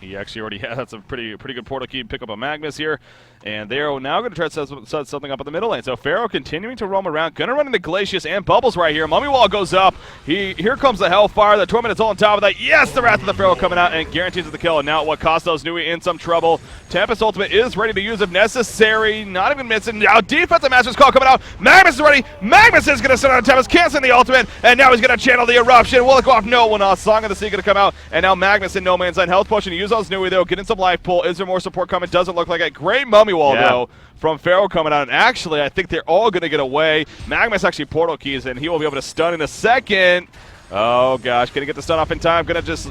He actually already has. That's a pretty good portal key. Pick up a Magnus here. And they are now going to try to set something up in the middle lane. So Pharaoh continuing to roam around. Going to run into Glacius and Bubbles right here. Mummy Wall goes up. Here comes the Hellfire. The Torment is all on top of that. Yes, the Wrath of the Pharaoh coming out and guarantees the kill. And now what Costos Nui in some trouble. Tempest Ultimate is ready to use if necessary. Not even missing. Now Defensive Master's Call coming out. Magnus is ready. Magnus is going to sit on Tempest. Canceling the ultimate. And now he's going to channel the Eruption. Will it go off? No. Song of the Sea going to come out. And now Magnus in no man's land. Health potion to use on his Nui, though. Getting some life pull. Is there more support coming? Doesn't look like it. Great Mummy Wall, though, from Pharaoh coming out. And actually, I think they're all going to get away. Magnus actually portal keys, and he will be able to stun in a second. Oh, gosh. Going to get the stun off in time. Going to just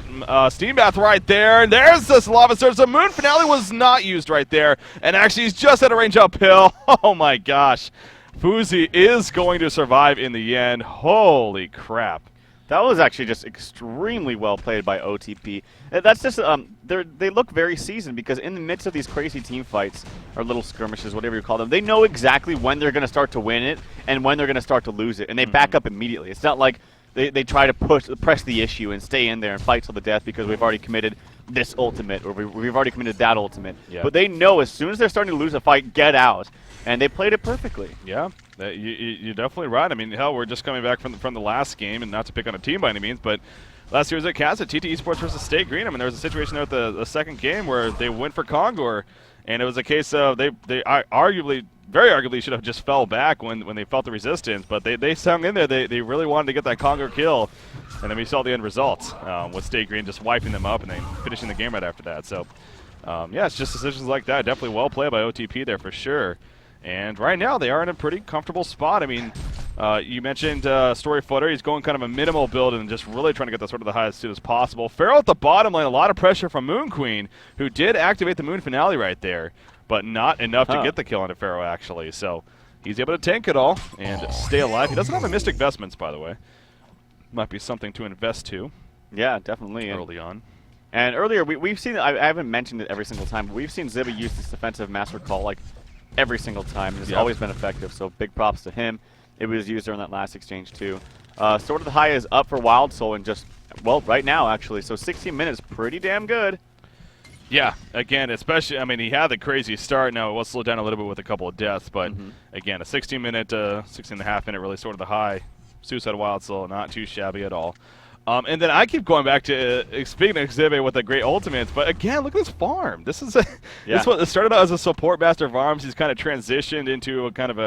Steam Bath right there. And there's this Lava Surge. The Moon Finale was not used right there. And actually, he's just at a range uphill. Oh, my gosh. Fuzi is going to survive in the end. Holy crap. That was actually just extremely well played by OTP. That's just they look very seasoned because in the midst of these crazy team fights or little skirmishes, whatever you call them, they know exactly when they're going to start to win it and when they're going to start to lose it, and they back up immediately. It's not like they try to press the issue and stay in there and fight till the death because we've already committed this ultimate or we've already committed that ultimate. Yeah. But they know as soon as they're starting to lose a fight, get out, and they played it perfectly. Yeah. You're definitely right. I mean, hell, we're just coming back from the last game, and not to pick on a team by any means, but last year was at CASA, TT Esports versus State Green. I mean, there was a situation there at the second game where they went for Congor, and it was a case of they very arguably should have just fell back when they felt the resistance, but they hung in there. They really wanted to get that Congor kill, and then we saw the end results with State Green just wiping them up and then finishing the game right after that. So, yeah, it's just decisions like that. Definitely well played by OTP there for sure. And right now, they are in a pretty comfortable spot. I mean, you mentioned Story Footer. He's going kind of a minimal build and just really trying to get the sort of the highest suit as possible. Pharaoh at the bottom lane, a lot of pressure from Moon Queen, who did activate the Moon Finale right there, but not enough to get the kill onto Pharaoh, actually. So he's able to tank it all and stay alive. He doesn't have a Mystic Vestments, by the way. Might be something to invest to. Yeah, definitely. Early on. And earlier, we've seen, I haven't mentioned it every single time, but we've seen Zibba use this defensive Master Call, like, every single time. It's always been effective, so big props to him. It was used during that last exchange, too. Sword of the High is up for Wild Soul in just, well, right now, actually. So 16 minutes, pretty damn good. Yeah, again, especially, I mean, he had the crazy start. Now, it was slowed down a little bit with a couple of deaths, but again, a 16-minute, 16.5-minute really Sword of the High. Suicide Wild Soul, not too shabby at all. And then I keep going back to speaking of Exhibit with the great ultimates, but again, look at this farm. This is this one started out as a support master of arms. He's kind of transitioned into a kind of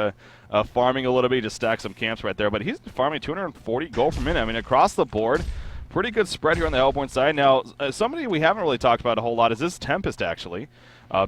a farming a little bit. He just stacked some camps right there, but he's farming 240 gold per minute. I mean, across the board, pretty good spread here on the Hellborn side. Now, somebody we haven't really talked about a whole lot is this Tempest actually.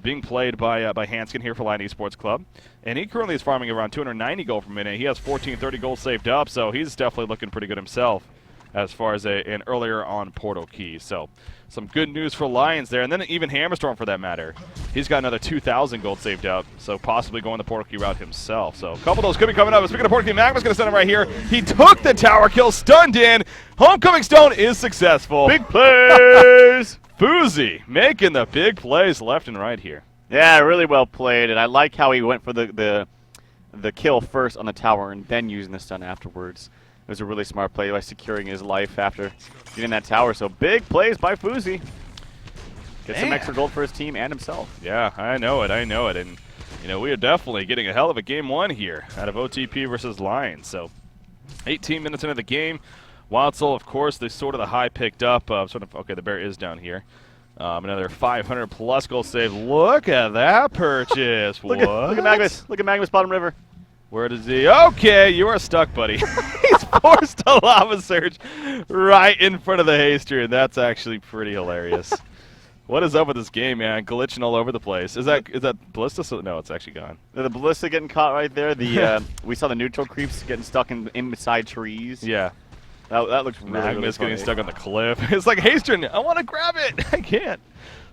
Being played by Hanskin here for Lion Esports Club. And he currently is farming around 290 gold per minute. He has 1430 gold saved up, so he's definitely looking pretty good himself as far as an earlier on portal key. So some good news for Lions there. And then even Hammerstorm for that matter. He's got another 2,000 gold saved up, so possibly going the portal key route himself. So a couple of those could be coming up. Speaking of portal key, Magma's going to send him right here. He took the tower kill, stunned in. Homecoming Stone is successful. Big plays! Fuzi making the big plays left and right here. Yeah, really well played, and I like how he went for the kill first on the tower and then using the stun afterwards. It was a really smart play by securing his life after getting that tower. So big plays by Fuzi. Gets some extra gold for his team and himself. Yeah, I know it. And, you know, we are definitely getting a hell of a game one here out of OTP versus Lions. So 18 minutes into the game. Wild Soul, of course, the high picked up. Okay, the bear is down here. Another 500 plus gold save. Look at that purchase. look at Magnus. Look at Magnus bottom river. Where does he? Okay, you are stuck, buddy. He's forced a lava surge right in front of the haster, and that's actually pretty hilarious. What is up with this game, man? Glitching all over the place. Is that Ballista? No, it's actually gone. The Ballista getting caught right there. The we saw the neutral creeps getting stuck inside trees. Yeah. That looks really, Magnus really getting stuck on the cliff. It's like, Haster, I want to grab it. I can't.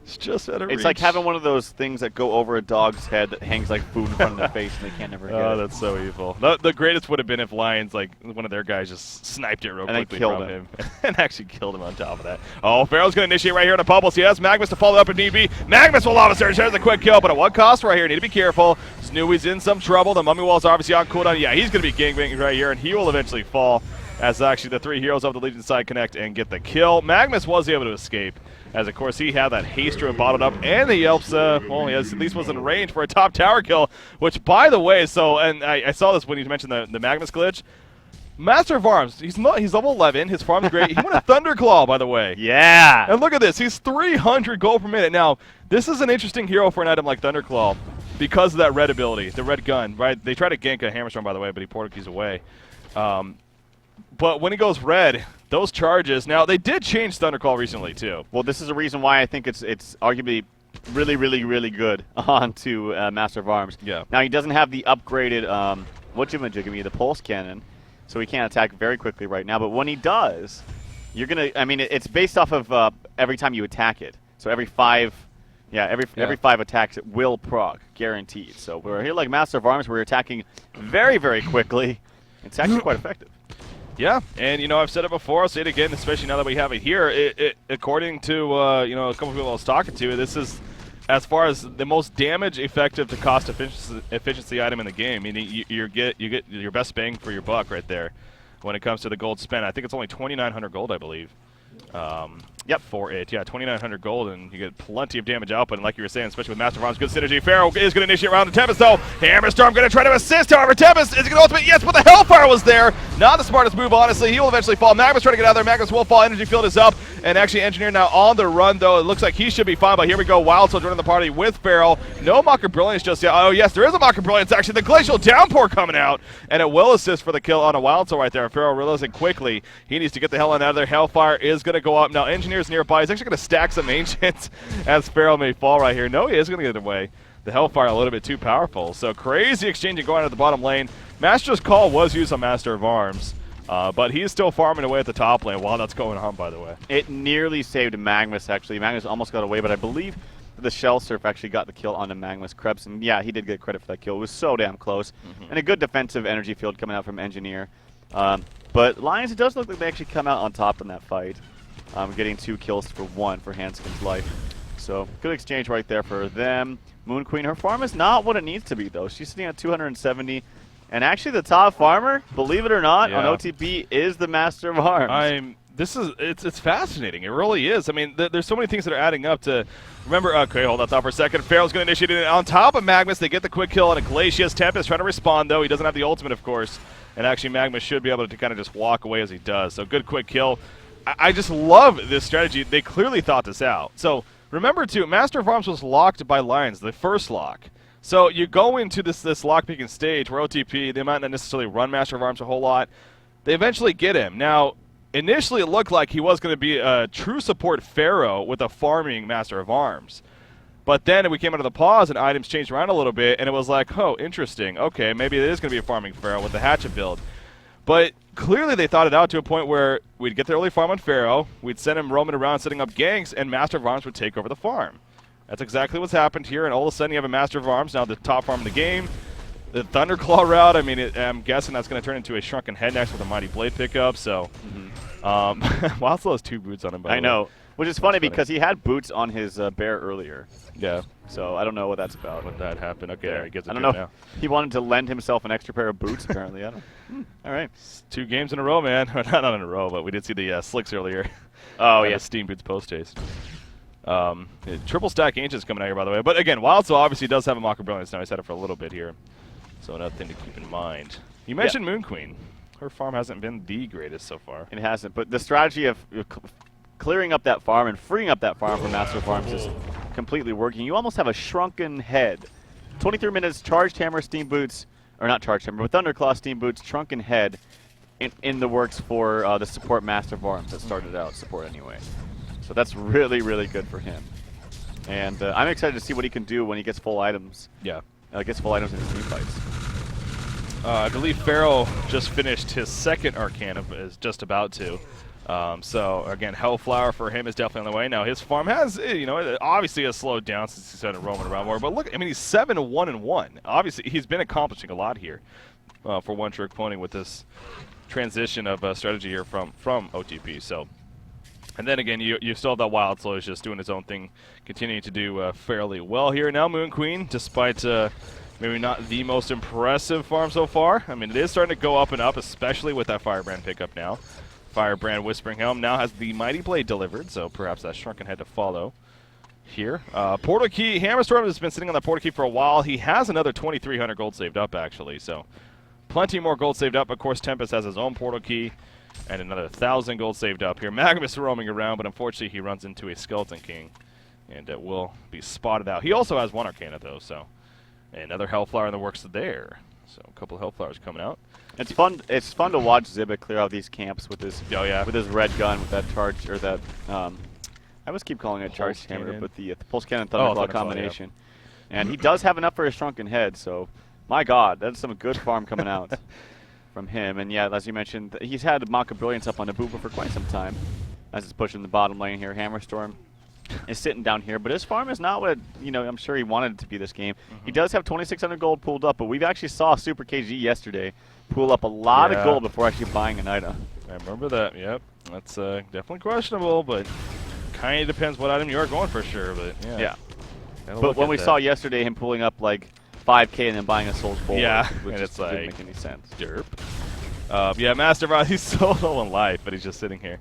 It's just out of reach. It's like having one of those things that go over a dog's head that hangs like food in front of their face and they can't never get it. Oh, that's so evil. The greatest would have been if Lions, like, one of their guys just sniped it real quickly from him. And actually killed him on top of that. Oh, Pharaoh's going to initiate right here in the bubbles. He has Magnus to follow up if need be. Magnus will lava surge. There's a quick kill, but at what cost right here? Need to be careful. Snooey's in some trouble. The Mummy Wall's obviously on cooldown. Yeah, he's going to be gangbanging right here, and he will eventually fall as actually the three heroes of the Legion side connect and get the kill. Magnus was able to escape, as of course he had that haster bottled up, and the Yelps, well, he at least was in range for a top tower kill, which, by the way, and I saw this when you mentioned the Magnus glitch. Master of Arms, he's level 11, his farm's great. He won a Thunderclaw, by the way. Yeah! And look at this, he's 300 gold per minute. Now, this is an interesting hero for an item like Thunderclaw because of that red ability, the red gun, right? They try to gank a Hammerstorm, by the way, but he portal keys away. But when he goes red, those charges, now they did change Thunderclaw recently too. Well, this is a reason why I think it's arguably really, really, really good onto Master of Arms. Yeah. Now he doesn't have the upgraded whatchamajigamy, the pulse cannon, so he can't attack very quickly right now. But when he does, you're gonna. I mean, it's based off of every time you attack it. So every 5 attacks it will proc, guaranteed. So we're here like Master of Arms, we're attacking very, very quickly. It's actually quite effective. Yeah, and you know, I've said it before, I'll say it again, especially now that we have it here. According to you know, a couple of people I was talking to, this is as far as the most damage effective to cost efficiency item in the game. Meaning you get your best bang for your buck right there when it comes to the gold spent. I think it's only 2,900 gold, I believe. Yep, for it. Yeah, 2,900 gold, and you get plenty of damage output. And like you were saying, especially with Master of Arms, good synergy. Pharaoh is going to initiate around the Tempest, though. Hammerstorm going to try to assist, however. Tempest is going to ultimate. Yes, but the Hellfire was there. Not the smartest move, honestly. He will eventually fall. Magnus trying to get out of there. Magnus will fall. Energy field is up. And actually, Engineer now on the run, though. It looks like he should be fine, but here we go. Wild Soul joining the party with Pharaoh. No Mocker Brilliance just yet. Oh, yes, there is a Mocker Brilliance, actually. The Glacial Downpour coming out, and it will assist for the kill on a Wild Soul right there. Pharaoh realizing quickly he needs to get the hell out of there. Hellfire is going to go up. Now, Engineer's nearby. He's actually going to stack some Ancients as Pharaoh may fall right here. No, he is going to get away. The Hellfire a little bit too powerful. So crazy exchanging going out of the bottom lane. Master's Call was used on Master of Arms. But he's still farming away at the top lane while that's going on, by the way. It nearly saved Magnus, actually. Magnus almost got away, but I believe the Shell Surf actually got the kill onto Magnus Krebs. And yeah, he did get credit for that kill. It was so damn close. And a good defensive energy field coming out from Engineer. But Lions, it does look like they actually come out on top in that fight. Getting 2 kills for 1 for Hanskin's life. So good exchange right there for them. Moon Queen, her farm is not what it needs to be, though. She's sitting at 270. And actually, the top farmer, believe it or not, on OTP is the Master of Arms. It's fascinating. It really is. I mean, there's so many things that are adding up to. Remember, okay, hold that thought for a second. Pharaoh's going to initiate it on top of Magnus. They get the quick kill on a Glacius. Tempest trying to respond, though. He doesn't have the ultimate, of course. And actually, Magnus should be able to kind of just walk away as he does. So good quick kill. I just love this strategy. They clearly thought this out. So remember, too, Master of Arms was locked by Lions, the first lock. So you go into this lockpicking stage where OTP, they might not necessarily run Master of Arms a whole lot. They eventually get him. Now, initially it looked like he was going to be a true support Pharaoh with a farming Master of Arms. But then we came out of the pause and items changed around a little bit, and it was like, oh, interesting. Okay, maybe it is going to be a farming Pharaoh with the hatchet build. But clearly they thought it out to a point where we'd get the early farm on Pharaoh, we'd send him roaming around setting up ganks, and Master of Arms would take over the farm. That's exactly what's happened here, and all of a sudden you have a Master of Arms, now the top farm in the game. The Thunderclaw route, I mean, I'm guessing that's going to turn into a Shrunken Head next with a Mighty Blade pickup, so... Wildslaw has 2 boots on him, by the way. I know. Which is funny because he had boots on his bear earlier. Yeah. So I don't know what that's about. What that happened. Okay, yeah. he gets it I don't know. now. He wanted to lend himself an extra pair of boots, apparently. I don't know. All right. It's 2 games in a row, man. Not in a row, but we did see the slicks earlier. Oh, yeah. The Steam Boots post chase. Triple stack Ancients coming out here, by the way. But again, Wildslaw obviously does have a Mock of Brilliance now. He's had it for a little bit here. So another thing to keep in mind. You mentioned Moon Queen. Her farm hasn't been the greatest so far. It hasn't, but the strategy of clearing up that farm and freeing up that farm for Master of Arms is completely working. You almost have a Shrunken Head. 23 minutes, Charged Hammer, Steam Boots, or not Charged Hammer, with Thunderclaw, Steam Boots, Shrunken Head in the works for the support Master of Arms that started out, support anyway. So that's really, really good for him. And I'm excited to see what he can do when he gets full items. Yeah. Gets full items in his team fights. I believe Pharaoh just finished his 2nd Arcana, is just about to. So, again, Hellflower for him is definitely on the way. Now, his farm has, you know, obviously has slowed down since he started roaming around more. But look, I mean, he's 7-1-1. Obviously, he's been accomplishing a lot here for one-trick pony with this transition of strategy here from OTP. So, and then again, you still have that Wildslaw is just doing his own thing, continuing to do fairly well here. Now, Moon Queen, despite maybe not the most impressive farm so far. I mean, it is starting to go up and up, especially with that Firebrand pickup now. Firebrand Whispering Helm now has the Mighty Blade delivered, so perhaps that Shrunken Head to follow here. Portal Key, Hammerstorm has been sitting on that Portal Key for a while. He has another 2,300 gold saved up, actually, so plenty more gold saved up. Of course, Tempest has his own Portal Key and another 1,000 gold saved up here. Magnus roaming around, but unfortunately he runs into a Skeleton King, and it will be spotted out. He also has 1 Arcana, though, so another Hellflower in the works there. So a couple of Hellflowers coming out. It's fun. It's fun to watch Zibit clear out these camps with his with his red gun, with that charge or that. I always keep calling it charge hammer, but the pulse cannon thunderclaw combination. Yeah. And he does have enough for his Shrunken Head. So, my God, that's some good farm coming out from him. And yeah, as you mentioned, he's had Mock of Brilliance up on Abuba for quite some time. As it's pushing the bottom lane here, Hammerstorm is sitting down here, but his farm is not what I'm sure he wanted it to be this game. He does have 2,600 gold pulled up, but we've actually saw Super KG yesterday pull up a lot of gold before actually buying an item. I remember that. Yep, that's definitely questionable, but kind of depends what item you are going for, sure. But yeah. But when we saw yesterday him pulling up like 5K and then buying a Soul's Bowl, and it's like didn't make any sense. Derp. Yeah, Master Rod, he's so low in life, but he's just sitting here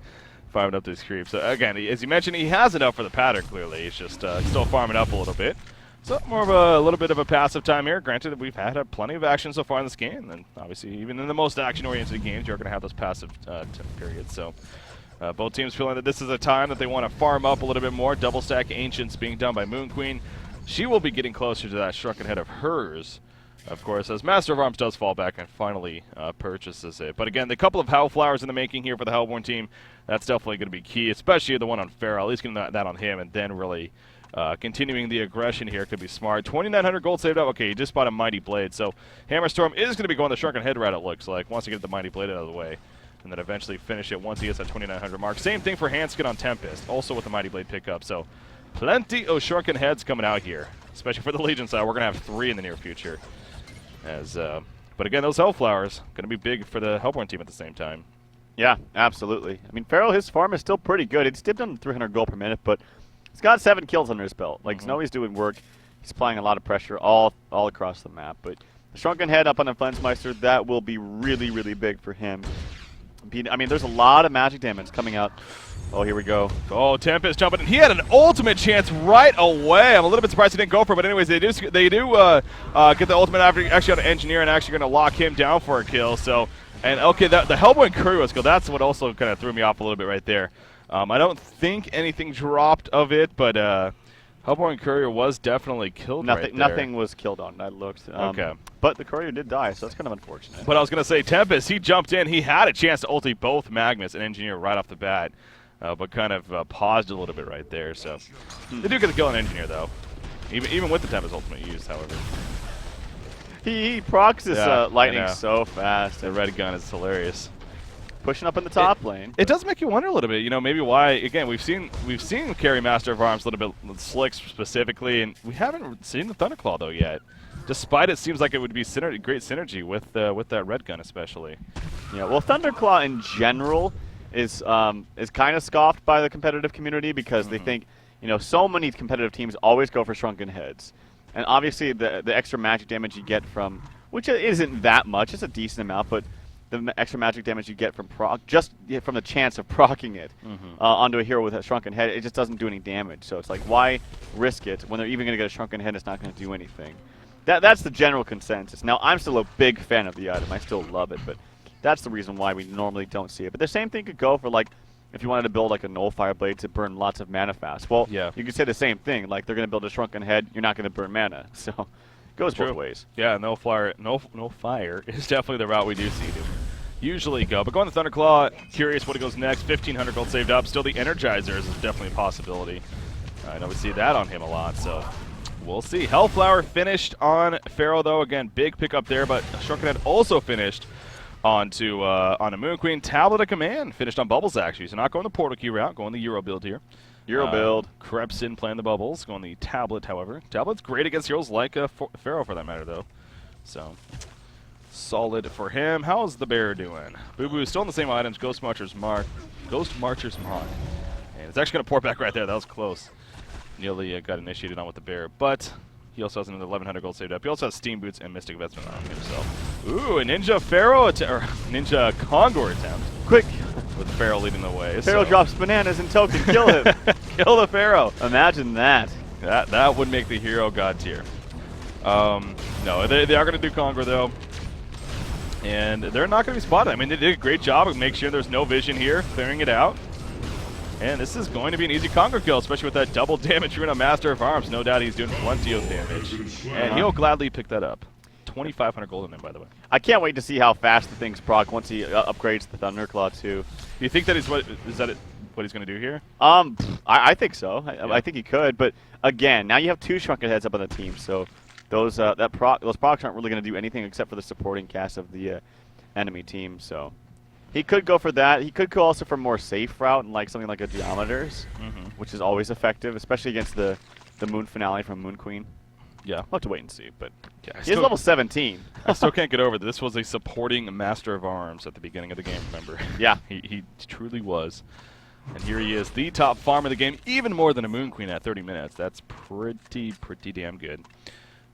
farming up these creeps. So again, as you mentioned, he has enough for the pattern. Clearly, he's just still farming up a little bit. So more of a little bit of a passive time here. Granted that we've had plenty of action so far in this game, and obviously even in the most action-oriented games, you're going to have those passive periods. So both teams feeling that this is a time that they want to farm up a little bit more. Double stack Ancients being done by Moon Queen. She will be getting closer to that Shrunken Head of hers, of course, as Master of Arms does fall back and finally purchases it. But again, the couple of Hellflowers in the making here for the Hellborn team, that's definitely going to be key, especially the one on Pharaoh. At least getting that on him, and then really continuing the aggression here could be smart. 2,900 gold saved up. Okay, he just bought a Mighty Blade, so Hammerstorm is going to be going the Shrunken Head route, it looks like, once he gets the Mighty Blade out of the way, and then eventually finish it once he gets that 2,900 mark. Same thing for Hanskin on Tempest, also with the Mighty Blade pickup. So plenty of Shrunken Heads coming out here, especially for the Legion side. We're going to have 3 in the near future. But again, those Hellflowers going to be big for the Hellborn team at the same time. Yeah, absolutely. I mean, Pharaoh, his farm is still pretty good. It's dipped under 300 gold per minute, but he's got 7 kills under his belt. Like, Snowy's doing work. He's applying a lot of pressure all across the map. But the Shrunken Head up on the Flensmeister, that will be really, really big for him. I mean, there's a lot of magic damage coming out. Oh, here we go. Oh, Tempest jumping in. He had an ultimate chance right away. I'm a little bit surprised he didn't go for it, but anyways, they do get the ultimate after actually out of Engineer and actually going to lock him down for a kill. So And okay, the Hellboy and Courier skill, that's what also kind of threw me off a little bit right there. I don't think anything dropped of it, but Hellboy and Courier was definitely killed right there. Nothing was killed on. I looked. Okay. But the Courier did die, so that's kind of unfortunate. But I was going to say, Tempest, he jumped in. He had a chance to ulti both Magnus and Engineer right off the bat, but kind of paused a little bit right there. So they do get the kill on Engineer, though, even with the Tempest ultimate used, however. He procs this lightning so fast. The red gun is hilarious. Pushing up in the top lane. It does make you wonder a little bit, maybe why. Again, we've seen carry Master of Arms a little bit with Slicks specifically, and we haven't seen the Thunderclaw though yet. Despite it seems like it would be great synergy with that red gun especially. Yeah, well, Thunderclaw in general is kind of scoffed by the competitive community because they think so many competitive teams always go for shrunken heads. And obviously, the extra magic damage you get from, which isn't that much, it's a decent amount, but the extra magic damage you get from just from the chance of proccing it onto a hero with a shrunken head, it just doesn't do any damage. So it's like, why risk it when they're even going to get a shrunken head? It's not going to do anything. That's the general consensus. Now, I'm still a big fan of the item. I still love it, but that's the reason why we normally don't see it. But the same thing could go for like, if you wanted to build like a null fire blade to burn lots of mana fast. Well, you could say the same thing. Like they're going to build a shrunken head, you're not going to burn mana. So it goes both ways. Yeah, no fire is definitely the route we do see to usually go. But going to Thunderclaw, curious what he goes next. 1,500 gold saved up. Still the Energizers is definitely a possibility. I know we see that on him a lot, so we'll see. Hellflower finished on Pharaoh though. Again, big pickup there, but Shrunken Head also finished onto Moon Queen. Tablet of Command finished on Bubbles actually, so not going the Portal Key route, going the Euro build here. Euro build. Krebsin playing the Bubbles, going the Tablet, however. Tablet's great against heroes like Pharaoh for that matter, though. So, solid for him. How's the Bear doing? Boo Boo still in the same items. Ghost Marcher's Mark. And it's actually going to pour back right there. That was close. Nearly got initiated on with the Bear, but he also has another 1,100 gold saved up. He also has Steam Boots and Mystic Vestment on himself. Ooh, a Ninja Pharaoh or Ninja Congor attempt. Quick! With Pharaoh leading the way. Pharaoh drops bananas and token. Kill him. Kill the Pharaoh. Imagine that. That would make the hero god tier. No, they are going to do Congor though. And they're not going to be spotted. I mean, they did a great job of making sure there's no vision here, clearing it out. And this is going to be an easy Congor kill, especially with that double damage rune on Master of Arms. No doubt he's doing plenty of damage. And he'll gladly pick that up. 2,500 gold in him, by the way. I can't wait to see how fast the things proc once he upgrades the Thunderclaw, too. Do you think that is what he's going to do here? I think so. Yeah. I think he could. But, again, now you have two Shrunken Heads up on the team, so those procs aren't really going to do anything except for the supporting cast of the enemy team, so... He could go for that. He could go also for a more safe route and like something like a Geometers, which is always effective, especially against the Moon Finale from Moon Queen. Yeah. We'll have to wait and see, but yeah, he's level 17. I still can't get over that. This was a supporting Master of Arms at the beginning of the game, remember? Yeah. He truly was. And here he is, the top farm of the game, even more than a Moon Queen at 30 minutes. That's pretty damn good.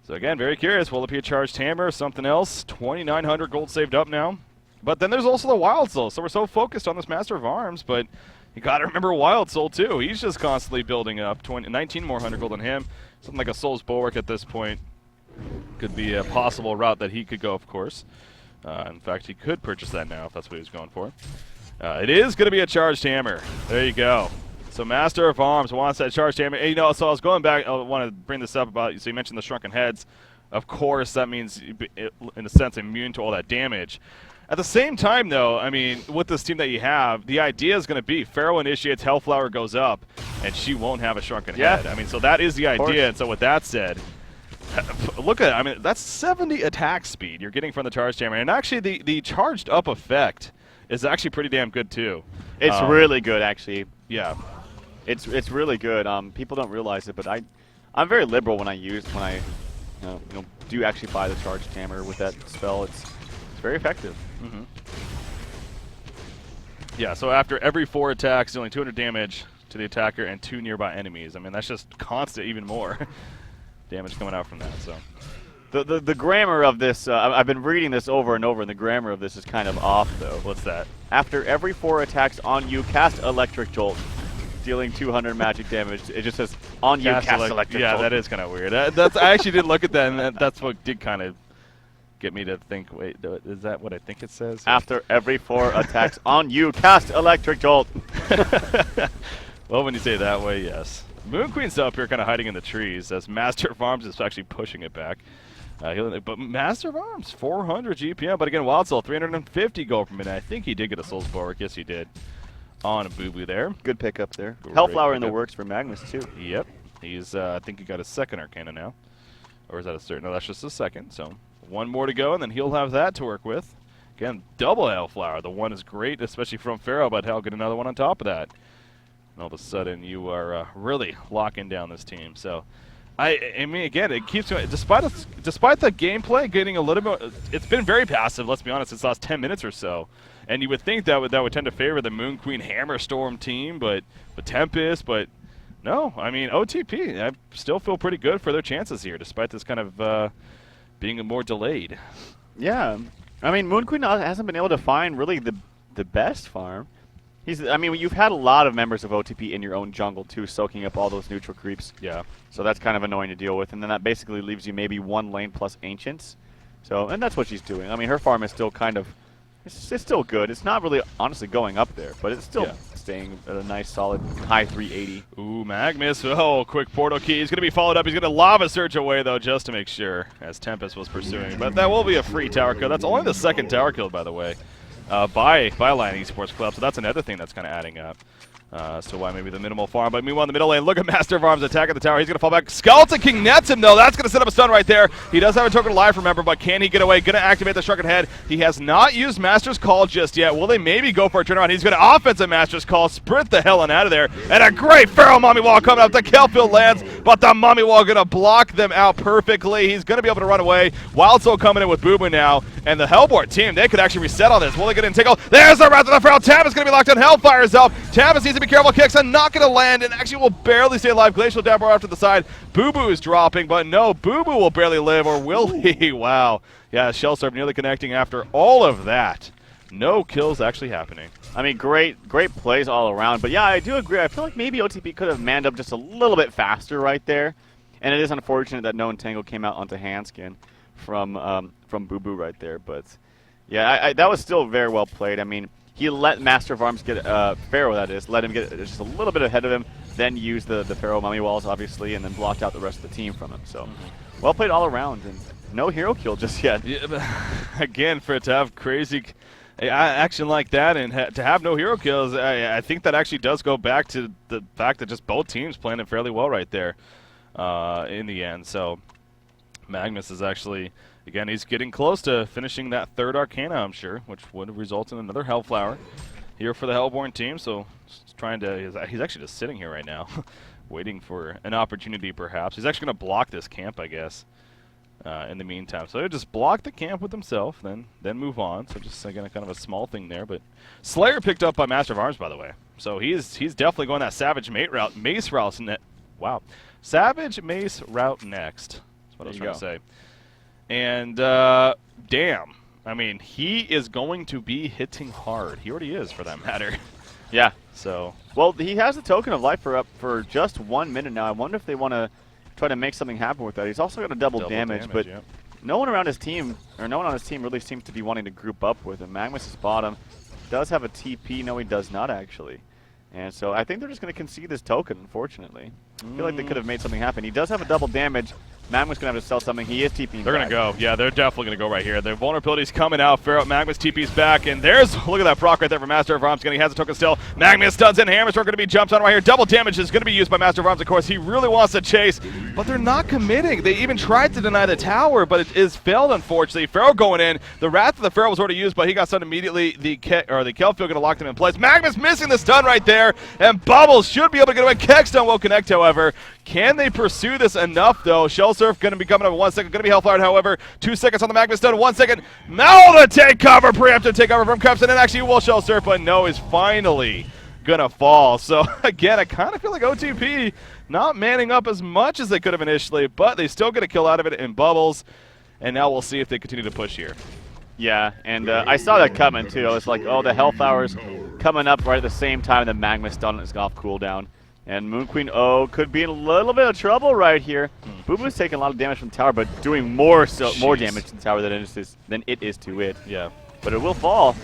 So again, very curious. Will it be a charged hammer or something else? 2,900 gold saved up now. But then there's also the Wild Soul. So we're so focused on this Master of Arms, but you got to remember Wild Soul too. He's just constantly building up. 19 more 100 gold than him. Something like a Soul's Bulwark at this point could be a possible route that he could go, of course. In fact, he could purchase that now if that's what he was going for. It is going to be a charged hammer. There you go. So Master of Arms wants that charged hammer. Hey, so I was going back. I want to bring this up about, so you mentioned the Shrunken Heads. Of course, that means, in a sense, immune to all that damage. At the same time, though, I mean, with this team that you have, the idea is going to be Pharaoh initiates, Hellflower goes up, and she won't have a Shrunken Head. I mean, so that is the idea. And so with that said, look at it. I mean, that's 70 attack speed you're getting from the Charged Hammer. And actually, the charged up effect is actually pretty damn good, too. It's really good, actually. Yeah. It's really good. People don't realize it, but I'm very liberal when I do actually buy the Charged Hammer with that spell. It's very effective. Yeah, so after every 4 attacks, dealing 200 damage to the attacker and 2 nearby enemies. I mean, that's just constant, even more damage coming out from that. So the grammar of this, I've been reading this over and over, and the grammar of this is kind of off, though. What's that? After every 4 attacks on you, cast Electric Jolt, dealing 200 magic damage. It just says, on you, cast Electric Jolt. Yeah, that is kind of weird. I actually did look at that, and that's what did kind of get me to think. Wait, is that what I think it says? After every 4 attacks on you, cast Electric Jolt. Well, when you say it that way, yes. Moon Queen's up here kind of hiding in the trees as Master of Arms is actually pushing it back. But Master of Arms, 400 GPM. But again, Wild Soul, 350 gold per minute. I think he did get a Soul's Bulwark. Yes, he did. On a Boo-Boo there. Good pickup there. Great Hellflower in the pickup. works for Magnus, too. Yep. He's, I think he got his second Arcana now. Or is that a third? No, that's just a second. So one more to go, and then he'll have that to work with. Again, double Hellflower. The one is great, especially from Pharaoh, but hell, get another one on top of that. And all of a sudden, you are really locking down this team. So, I mean, again, it keeps going. Despite the gameplay getting a little bit, it's been very passive. Let's be honest. It's the last 10 minutes or so, and you would think that would tend to favor the Moon Queen Hammerstorm team, but Tempest, but no. I mean, OTP. I still feel pretty good for their chances here, despite this kind of being more delayed. Yeah, I mean, Moon Queen hasn't been able to find really the best farm. I mean, you've had a lot of members of OTP in your own jungle, too, soaking up all those neutral creeps. Yeah. So that's kind of annoying to deal with. And then that basically leaves you maybe 1 lane plus Ancients. So, and that's what she's doing. I mean, her farm is still kind of, it's still good. It's not really, honestly, going up there, but it's still staying at a nice, solid, high 380. Ooh, Magnus. Oh, quick portal key. He's going to be followed up. He's going to Lava Surge away, though, just to make sure, as Tempest was pursuing. But that will be a free tower kill. That's only the second tower kill, by the way. By Lion Esports Club, so that's another thing that's kind of adding up. So why maybe the minimal farm. But meanwhile, in the middle lane, look at Master of Arms attacking the tower. He's going to fall back. Skeleton King nets him, though. That's going to set up a stun right there. He does have a token of life, remember, but can he get away? Going to activate the Shrunken Head. He has not used Master's Call just yet. Will they maybe go for a turnaround? He's going to offensive Master's Call, sprint the hell on out of there. And a great Pharaoh Mummy Wall coming up. The Kelfield lands, but the Mummy Wall going to block them out perfectly. He's going to be able to run away. Wild Soul coming in with Boo Boo now. And the Hellboard team, they could actually reset on this. Will they get in tickle? There's the Wrath of the Pharaoh. Tab is going to be locked on. Hellfire's up. Tab needs to be careful. Kicks and not going to land, and actually will barely stay alive. Glacial Dapper off to the side. Boo Boo is dropping, but no, Boo Boo will barely live, or will he? Wow. Yeah, Shell Surf nearly connecting after all of that. No kills actually happening. I mean, great plays all around. But yeah, I do agree. I feel like maybe OTP could have manned up just a little bit faster right there. And it is unfortunate that no Entangle came out onto Handskin from Boo Boo right there. But yeah, that was still very well played. I mean, he let Master of Arms get Pharaoh, that is, let him get just a little bit ahead of him, then use the Pharaoh Mummy Walls, obviously, and then blocked out the rest of the team from him. So, well played all around, and no hero kill just yet. Yeah, but again, for it to have crazy action like that and to have no hero kills, I think that actually does go back to the fact that just both teams playing it fairly well right there in the end. So, Magnus is actually... Again, he's getting close to finishing that third Arcana, I'm sure, which would result in another Hellflower here for the Hellborn team. So he's trying to, he's actually just sitting here right now, waiting for an opportunity perhaps. He's actually going to block this camp, I guess, in the meantime. So he'll just block the camp with himself, then move on. So just again, kind of a small thing there. But Slayer picked up by Master of Arms, by the way. So he's definitely going that Savage Mace route. Wow. Savage Mace route next. That's what I was trying to say. And, damn. I mean, he is going to be hitting hard. He already is, for that matter. Yeah. So. Well, he has a token of life for just 1 minute now. I wonder if they want to try to make something happen with that. He's also got a double damage, but no one around his team, or no one on his team really seems to be wanting to group up with him. Magnus is bottom. Does have a TP. No, he does not, actually. And so I think they're just going to concede this token, unfortunately. I feel like they could have made something happen. He does have a double damage. Magma's going to have to sell something. He is TPing They're going to go. Yeah, they're definitely going to go right here. Their vulnerability's coming out. Pharaoh, Magma's TP's back. And there's, look at that proc right there for Master of Arms. He has a token still. Magma stuns in. Hammers are going to be jumped on right here. Double damage is going to be used by Master of Arms, of course. He really wants to chase, but they're not committing. They even tried to deny the tower, but it is failed, unfortunately. Pharaoh going in. The Wrath of the Pharaoh was already used, but he got stunned immediately. The Kelfield going to lock them in place. Magma's missing the stun right there, and Bubbles should be able to get away. Kegstone will connect, however. Can they pursue this enough, though? Shell Surf going to be coming up in 1 second. Going to be Hellfire, however. 2 seconds on the Magma stun. 1 second. Mel to take cover. Preemptive takeover from Kepson. And actually will Shell Surf, but no is finally going to fall. So, again, I kind of feel like OTP not manning up as much as they could have initially, but they still get a kill out of it in Bubbles. And now we'll see if they continue to push here. Yeah, and I saw that coming, too. I was like, oh, the Hellfire's coming up right at the same time the Magma stun is off cooldown. And Moon Queen O could be in a little bit of trouble right here. Boo Boo's taking a lot of damage from the tower, but doing more damage to the tower than it is to it. Yeah. But it will fall.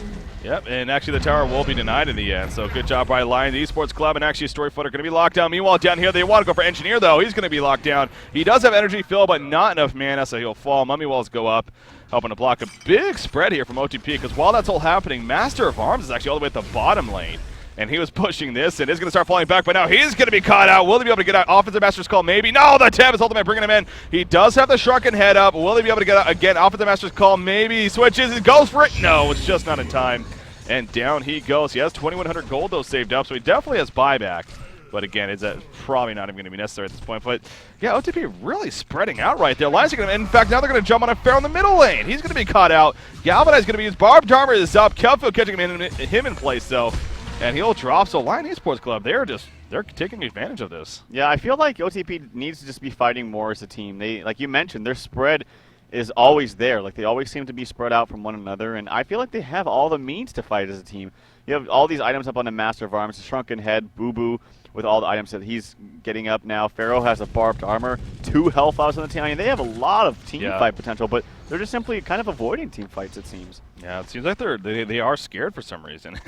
Yep, and actually the tower will be denied in the end, so good job by Lions Esports Club, and actually Storyfoot are going to be locked down. Meanwhile, down here, they want to go for Engineer, though. He's going to be locked down. He does have energy fill, but not enough mana, so he'll fall. Mummy Walls go up, helping to block a big spread here from OTP, because while that's all happening, Master of Arms is actually all the way at the bottom lane. And he was pushing this, and is going to start falling back, but now he's going to be caught out. Will he be able to get out? Offensive Master's Call, maybe. No, the Tempest ultimate bringing him in. He does have the shrunken head up. Will he be able to get out? Again, Offensive Master's Call, maybe. He switches, he goes for it. No, it's just not in time. And down he goes. He has 2,100 gold, though, saved up, so he definitely has buyback. But again, is that probably not even going to be necessary at this point. But yeah, OTP really spreading out right there. Lions are going to, in fact, now they're going to jump on a Pharaoh in the middle lane. He's going to be caught out. Galvanize is going to be used. Barbed Armor is up. Kelfield catching him in place, though. And he'll drop. So Lion Esports Club, they're taking advantage of this. Yeah, I feel like OTP needs to just be fighting more as a team. They, like you mentioned, their spread is always there. Like, they always seem to be spread out from one another, and I feel like they have all the means to fight as a team. You have all these items up on the Master of Arms, the Shrunken Head, Boo Boo, with all the items that he's getting up now. Pharaoh has a Barbed Armor, 2 health outs on the team. I mean, they have a lot of team fight potential, but they're just simply kind of avoiding team fights, it seems. Yeah, it seems like they are scared for some reason.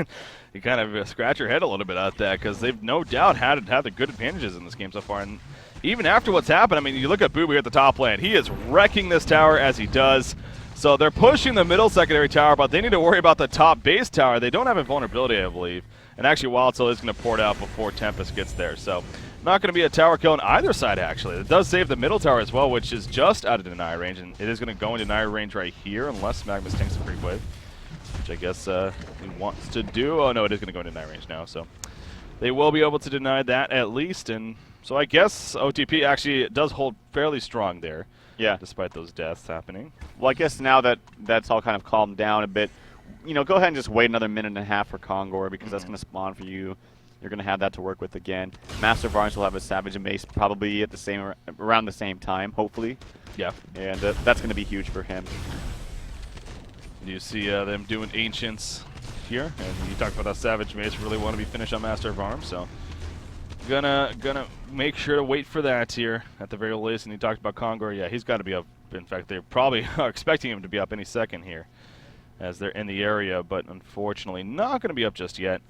You kind of scratch your head a little bit at that, because they've no doubt had the good advantages in this game so far. And even after what's happened, I mean, you look at Boo Boo here at the top lane. He is wrecking this tower as he does. So they're pushing the middle secondary tower, but they need to worry about the top base tower. They don't have invulnerability, I believe. And actually, Wild Soul is going to port out before Tempest gets there. So not going to be a tower kill on either side, actually. It does save the middle tower as well, which is just out of deny range. And it is going to go into deny range right here, unless Magnus tanks a creep wave, which I guess he wants to do. Oh, no, it is going to go into deny range now. So they will be able to deny that at least. And so I guess OTP actually does hold fairly strong there. Yeah, despite those deaths happening. Well, I guess now that that's all kind of calmed down a bit, you know, go ahead and just wait another minute and a half for Congor, because that's going to spawn for you. You're going to have that to work with again. Master of Arms will have a Savage and Mace probably at the around the same time, hopefully. Yeah. And that's going to be huge for him. You see them doing Ancients here, and you talked about that Savage Mace really want to be finished on Master of Arms, so gonna make sure to wait for that here at the very least. And he talked about Congor. Yeah, he's got to be up. In fact, they probably are expecting him to be up any second here, as they're in the area, but unfortunately not going to be up just yet.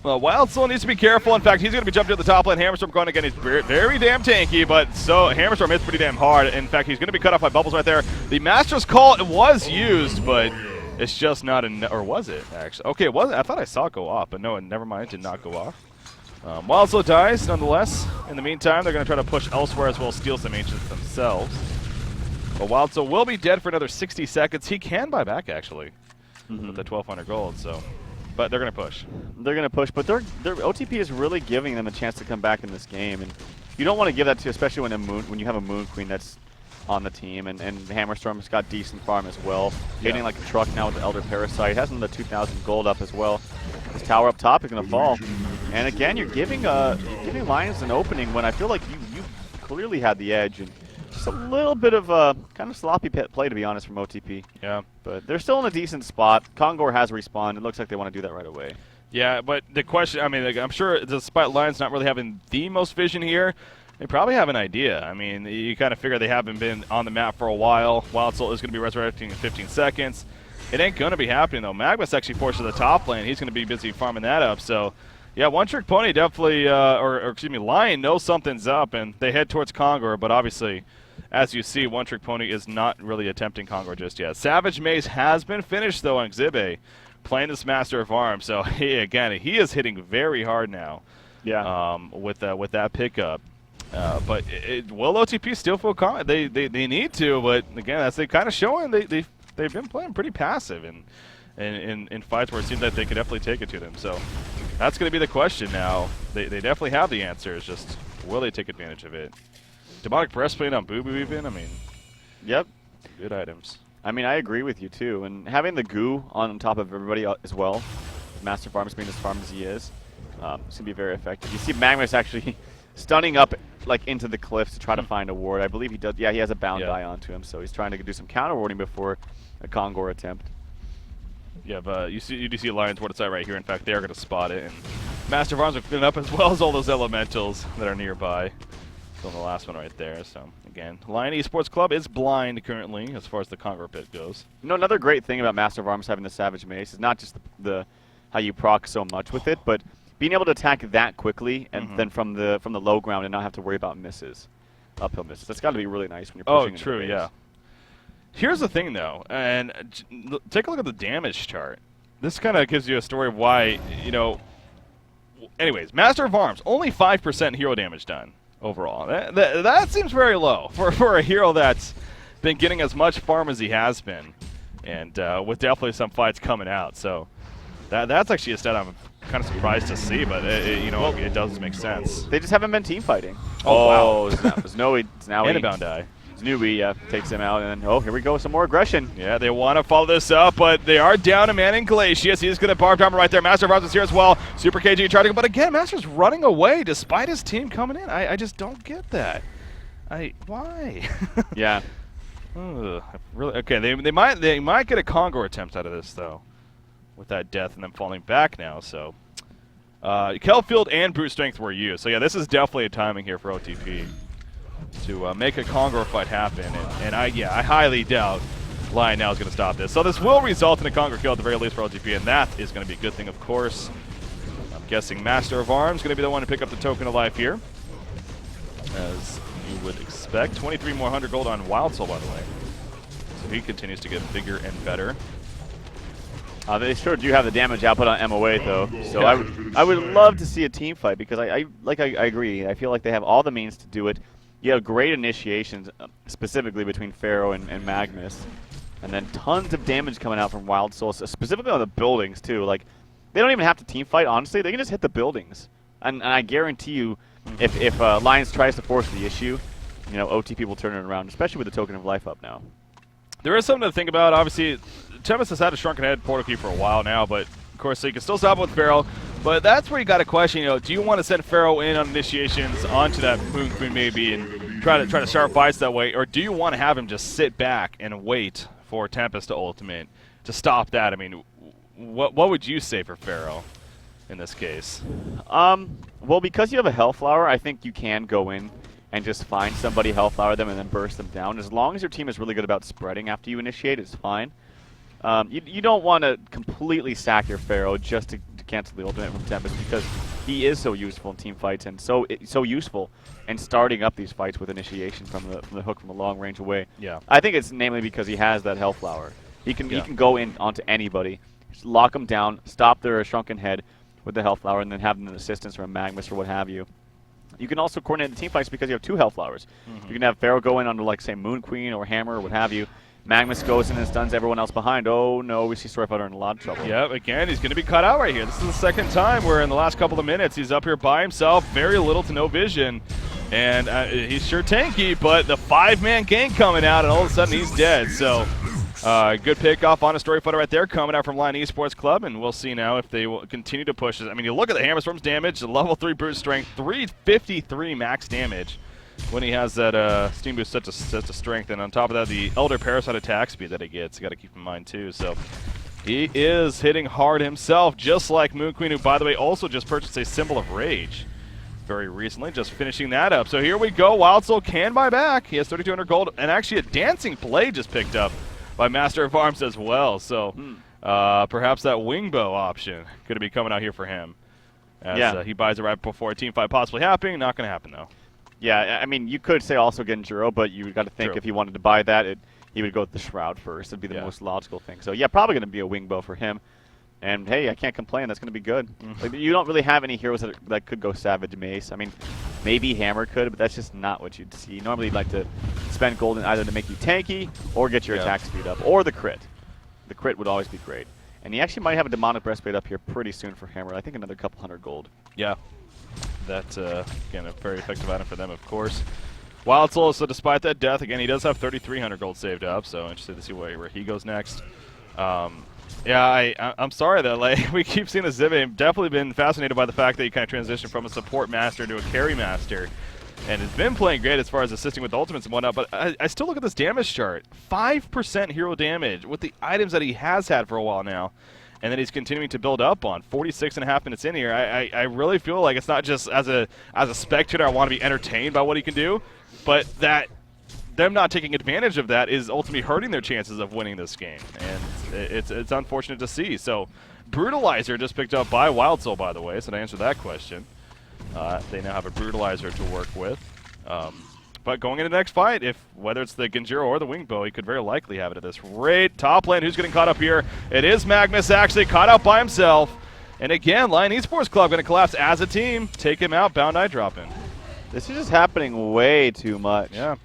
Well, Wild Soul needs to be careful. In fact, he's going to be jumping to the top lane. Hammerstorm going again. He's very damn tanky, but so Hammerstorm hits pretty damn hard. In fact, he's going to be cut off by Bubbles right there. The Master's Call was used, but it's just not or was it, actually? Okay, it was. I thought I saw it go off, but no, never mind. It did not go off. Wild Soul dies, nonetheless. In the meantime, they're going to try to push elsewhere as well as steal some Ancients themselves. But Wild Soul will be dead for another 60 seconds. He can buy back, actually, with the 1,200 gold, so. But they're going to push. They're going to push, but their OTP is really giving them a chance to come back in this game. And you don't want to give that to, especially when you have a Moon Queen that's on the team. And Hammerstorm's got decent farm as well. Hitting like a truck now with the Elder Parasite. Has another 2,000 gold up as well. This tower up top is going to fall. And again, you're giving Lions an opening when I feel like you clearly had the edge. And just a little bit of a kind of sloppy play, to be honest, from OTP. Yeah. But they're still in a decent spot. Congor has respawned. It looks like they want to do that right away. Yeah, but the question, I mean, like, I'm sure despite Lions not really having the most vision here, they probably have an idea. I mean, you kind of figure they haven't been on the map for a while. Wild Soul is going to be resurrecting in 15 seconds. It ain't going to be happening, though. Magnus actually forced to the top lane. He's going to be busy farming that up. So, yeah, One Trick Pony definitely, or excuse me, Lion knows something's up, and they head towards Congor, but obviously, as you see, One Trick Pony is not really attempting Congor just yet. Savage Mace has been finished, though, on Xibe, playing this Master of Arms. So, he is hitting very hard now. Yeah. With that pickup. But will OTP still feel confident? They need to, but again, as they kind of showing, they've been playing pretty passive in fights where it seems that they could definitely take it to them. So that's going to be the question now. They definitely have the answer. It's just, will they take advantage of it? Demonic Breastplate on Boo Boo even? I mean, yep. Good items. I mean, I agree with you, too. And having the goo on top of everybody as well, Master Farms being as farm as he is, it's going to be very effective. You see Magnus actually stunning up like into the cliffs to try to find a ward. I believe he does. Yeah, he has a bound guy onto him, so he's trying to do some counter warding before a Congor attempt. Yeah, but you do see Lions ward side right here. In fact, they are going to spot it, and Master of Arms are cleaning up as well as all those elementals that are nearby. So the last one right there. So again, Lion Esports Club is blind currently as far as the Congor pit goes. You know, another great thing about Master of Arms having the Savage Mace is not just the how you proc so much with it, but being able to attack that quickly and then from the low ground and not have to worry about misses, uphill misses. That's got to be really nice when you're pushing. Oh, true, yeah. Here's the thing, though, and take a look at the damage chart. This kind of gives you a story of why, you know. Anyways, Master of Arms, only 5% hero damage done overall. That seems very low for a hero that's been getting as much farm as he has been, and with definitely some fights coming out. So that's actually a stat I'm kind of surprised to see, but you know, it does make sense. They just haven't been team fighting. Oh, wow. Snowy, Anabound die. Snowy takes him out, and then, oh, here we go, some more aggression. Yeah, they want to follow this up, but they are down a man in Glacius. He's going to Barbed Armor right there. Master of Arms is here as well. Super KG charging, but again, Master's running away despite his team coming in. I just don't get that. Why? Yeah. Ugh, really? Okay, they might get a Congor attempt out of this, though, with that death and then falling back now, so. Kelfield and Brute Strength were used, so yeah, this is definitely a timing here for OTP to make a Congor fight happen, and I highly doubt Lion now is going to stop this. So this will result in a Congor kill at the very least for OTP, and that is going to be a good thing, of course. I'm guessing Master of Arms going to be the one to pick up the token of life here, as you would expect. 23 more 100 gold on Wild Soul, by the way. So he continues to get bigger and better. They sure do have the damage output on MOA, though. So I would love to see a team fight because I agree. I feel like they have all the means to do it. You have great initiations, specifically between Pharaoh and Magnus, and then tons of damage coming out from Wild Souls, specifically on the buildings too. Like, they don't even have to team fight. Honestly, they can just hit the buildings, and I guarantee you, if Lions tries to force the issue, you know, OTP will turn it around, especially with the token of life up now. There is something to think about. Obviously, Tempest has had a Shrunken Head portal key for a while now, but of course, so you can still stop with Pharaoh. But that's where you got to question, you know, do you want to send Pharaoh in on initiations onto that Moon Queen maybe and try to start fights that way, or do you want to have him just sit back and wait for Tempest to ultimate to stop that? I mean, what would you say for Pharaoh in this case? Well, because you have a Hellflower, I think you can go in and just find somebody, Hellflower them, and then burst them down. As long as your team is really good about spreading after you initiate, it's fine. You don't want to completely sack your Pharaoh just to cancel the ultimate from Tempest, because he is so useful in team fights and so useful in starting up these fights with initiation from the hook from a long range away. Yeah, I think it's namely because he has that Hellflower. He can go in onto anybody, just lock them down, stop their Shrunken Head with the Hellflower, and then have an assistance from Magnus or what have you. You can also coordinate the team fights because you have two Hellflowers. You can have Pharaoh go in onto, like, say, Moon Queen or Hammer or what have you. Magnus goes in and stuns everyone else behind. Oh, no, we see Storyfighter in a lot of trouble. Yeah, again, he's going to be cut out right here. This is the second time where in the last couple of minutes he's up here by himself, very little to no vision. And he's sure tanky, but the 5-man gank coming out, and all of a sudden he's dead. So good pick-off on a Storyfighter right there coming out from Lion Esports Club, and we'll see now if they will continue to push this. I mean, you look at the Hammerstorm's damage, the level 3 brute strength, 353 max damage when he has that Steam Boost set to strength, and on top of that, the Elder Parasite attack speed that he gets, you got to keep in mind too. So he is hitting hard himself, just like Moon Queen, who, by the way, also just purchased a Symbol of Rage very recently, just finishing that up. So here we go. Wild Soul can buy back. He has 3,200 gold, and actually a Dancing Blade just picked up by Master of Arms as well. So perhaps that Wingbow option going to be coming out here for him, as he buys it right before a team fight possibly happening. Not going to happen though. Yeah, I mean, you could say also Genjuro, but you got to think if he wanted to buy that, he would go with the Shroud first. It'd be the most logical thing. So yeah, probably going to be a Wingbow for him. And hey, I can't complain. That's going to be good. Like, you don't really have any heroes that could go Savage Mace. I mean, maybe Hammer could, but that's just not what you'd see. Normally, you'd like to spend gold either to make you tanky or get your attack speed up, or the crit. The crit would always be great. And he actually might have a Demonic Breastplate up here pretty soon for Hammer. I think another couple hundred gold. Yeah. That's, again, a very effective item for them, of course. Wild Soul, so despite that death, again, he does have 3,300 gold saved up, so interested to see where he goes next. Yeah, I'm sorry that, like, we keep seeing this Zive. I've definitely been fascinated by the fact that he kind of transitioned from a support master to a carry master, and has been playing great as far as assisting with ultimates and whatnot, but I still look at this damage chart. 5% hero damage with the items that he has had for a while now. and then he's continuing to build up on 46.5 minutes in here. I really feel like it's not just as a spectator I want to be entertained by what he can do, but that them not taking advantage of that is ultimately hurting their chances of winning this game, and it's unfortunate to see. So Brutalizer just picked up by Wild Soul, by the way, so to answer that question. They now have a Brutalizer to work with. But going into the next fight, whether it's the Genjiro or the Wingbow, he could very likely have it at this rate. Top lane, who's getting caught up here? It is Magnus, actually caught out by himself. And again, Lion Esports Club going to collapse as a team. Take him out, Bound Eye drop in. This is just happening way too much. Yeah.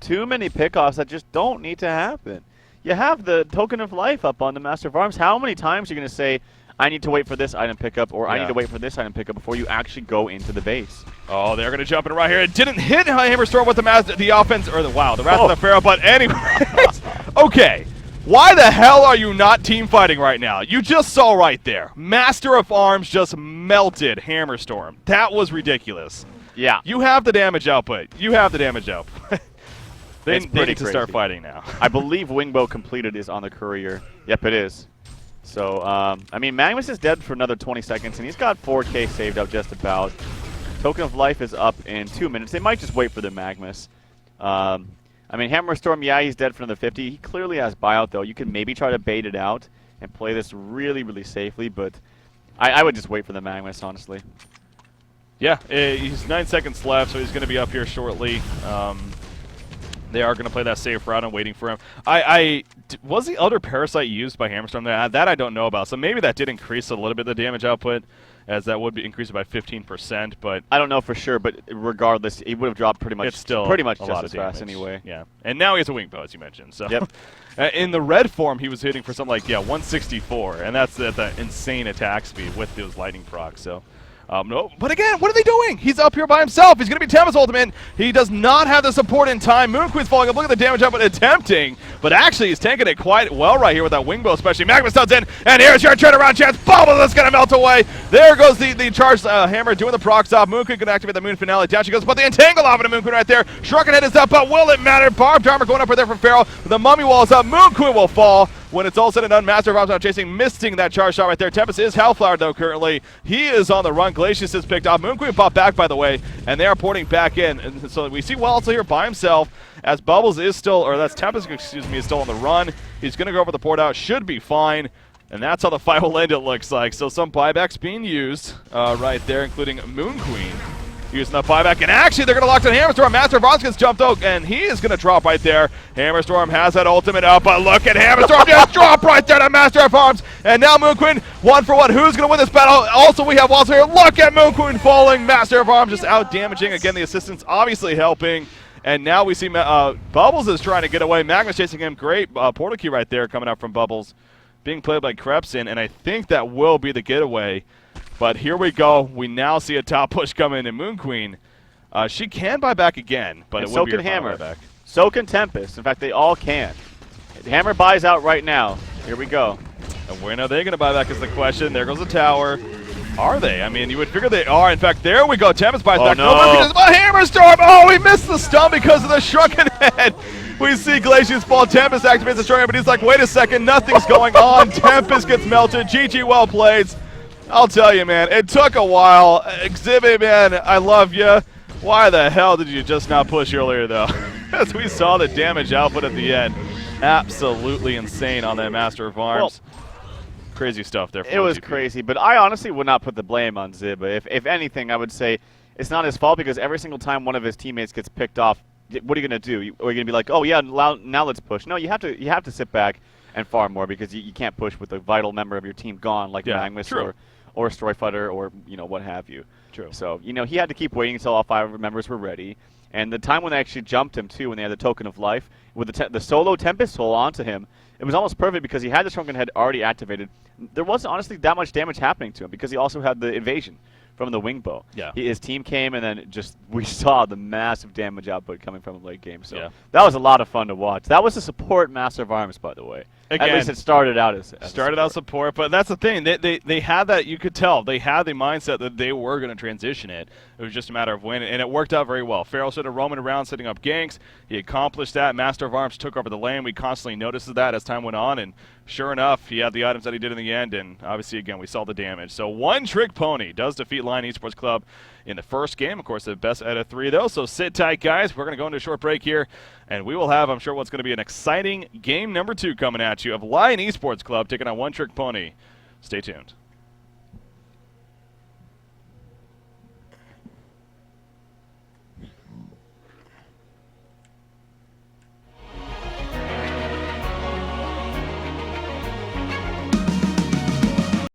Too many pickoffs that just don't need to happen. You have the Token of Life up on the Master of Arms. How many times are you going to say, I need to wait for this item pickup, or I need to wait for this item pickup before you actually go into the base? Oh, they're going to jump in right here. It didn't hit Hammerstorm with the offense, or the Wrath of the Pharaoh, but anyways. Okay. Why the hell are you not team fighting right now? You just saw right there. Master of Arms just melted Hammerstorm. That was ridiculous. Yeah. You have the damage output. You have the damage output. They need to start fighting now. I believe Wingbow completed is on the courier. Yep, it is. So, I mean, Magnus is dead for another 20 seconds, and he's got 4K saved up just about. Token of Life is up in 2 minutes. They might just wait for the Magnus. I mean, Hammerstorm, yeah, he's dead for another 50. He clearly has buyout, though. You can maybe try to bait it out and play this really, really safely, but I would just wait for the Magnus, honestly. Yeah, he's 9 seconds left, so he's going to be up here shortly. They are going to play that safe route and waiting for him. Was the Elder Parasite used by Hammerstorm? That I don't know about. So maybe that did increase a little bit the damage output, as that would be increased by 15%. But I don't know for sure. But regardless, he would have dropped pretty much. It's still pretty much a just lot as of fast damage. anyway. Yeah, and now he has a Wingbow, as you mentioned. So yep. In the red form, he was hitting for something like 164, and that's at the insane attack speed with those lightning procs. So. No, but again, what are they doing? He's up here by himself. He's going to be Tempest Ultimate. He does not have the support in time. Moon Queen's falling up. Look at the damage output attempting, but actually he's tanking it quite well right here with that Wingbow, especially. Magnus stuns in, and here's your turnaround chance. Bubble that's going to melt away. There goes the charged hammer doing the procs off. Moon Queen can activate the Moon Finale. Down she goes, but the entangle off of the Moon Queen right there. Shrunken head is up, but will it matter? Barbed armor going up right there from Pharaoh. The mummy wall is up. Moon Queen will fall. When it's all said and done, Master of Arms now chasing, missing that charge shot right there. Tempest is Hellflower, though, currently. He is on the run. Glacius is picked off. Moon Queen popped back, by the way, and they are porting back in. And so we see Waltz here by himself, as Bubbles is still, or that's Tempest, excuse me, is still on the run. He's going to go over the port out. Should be fine. And that's how the fight will end, it looks like. So some buybacks being used right there, including Moon Queen. Using the buyback, and actually they're going to lock down Hammerstorm. Master of Arms gets jumped out, and he is going to drop right there. Hammerstorm has that ultimate up, but look at Hammerstorm just drop right there to Master of Arms. And now Moon Queen, 1 for 1. Who's going to win this battle? Also, we have Waltz here. Look at Moon Queen falling. Master of Arms just out damaging. Again, the assistance obviously helping. And now we see Bubbles is trying to get away. Magnus chasing him. Great portal key right there coming out from Bubbles. Being played by Krepsin, and I think that will be the getaway. But here we go. We now see a top push coming in. Moon Queen, she can buy back again, but and it will so be can her final Hammer. buyback. So can Tempest. In fact, they all can. Hammer buys out right now. Here we go. And when are they going to buy back is the question. There goes the tower. Are they? I mean, you would figure they are. In fact, there we go. Tempest buys back. No. Hammerstorm. Oh, he missed the stun because of the shrunken head. We see Glacius fall. Tempest activates the shrunken, but he's like, wait a second, nothing's going on. Tempest gets melted. GG, well played. I'll tell you, man, it took a while. Exhibit, man, I love you. Why the hell did you just not push earlier, though? As we saw the damage output at the end. Absolutely insane on that Master of Arms. Well, crazy stuff there. It was crazy, but I honestly would not put the blame on Zibba. If anything, I would say it's not his fault, because every single time one of his teammates gets picked off, what are you going to do? Are you going to be like, oh, yeah, now let's push? No, you have to sit back and farm more, because you can't push with a vital member of your team gone, like Magnus or Story Fighter, or what have you. True. So he had to keep waiting until all 5 members were ready, and the time when they actually jumped him too, when they had the Token of Life with the solo Tempest Soul onto him, it was almost perfect because he had the Shrunken Head already activated. There wasn't honestly that much damage happening to him because he also had the evasion from the Wingbow. Yeah. His team came, and then we saw the massive damage output coming from the late game. So that was a lot of fun to watch. That was the support Master of Arms, by the way. Again, At least it started out as started out support, but that's the thing. They had that, you could tell. They had the mindset that they were going to transition it. It was just a matter of when, and it worked out very well. Farrell started roaming around, setting up ganks. He accomplished that. Master of Arms took over the lane. We constantly noticed that as time went on, and sure enough, he had the items that he did in the end, and obviously, again, we saw the damage. So One Trick Pony does defeat Lion Esports Club in the first game. Of course, the best out of 3, though, so sit tight, guys. We're going to go into a short break here, and we will have, I'm sure, what's going to be an exciting game number 2 coming at you of Lion Esports Club taking on One Trick Pony. Stay tuned.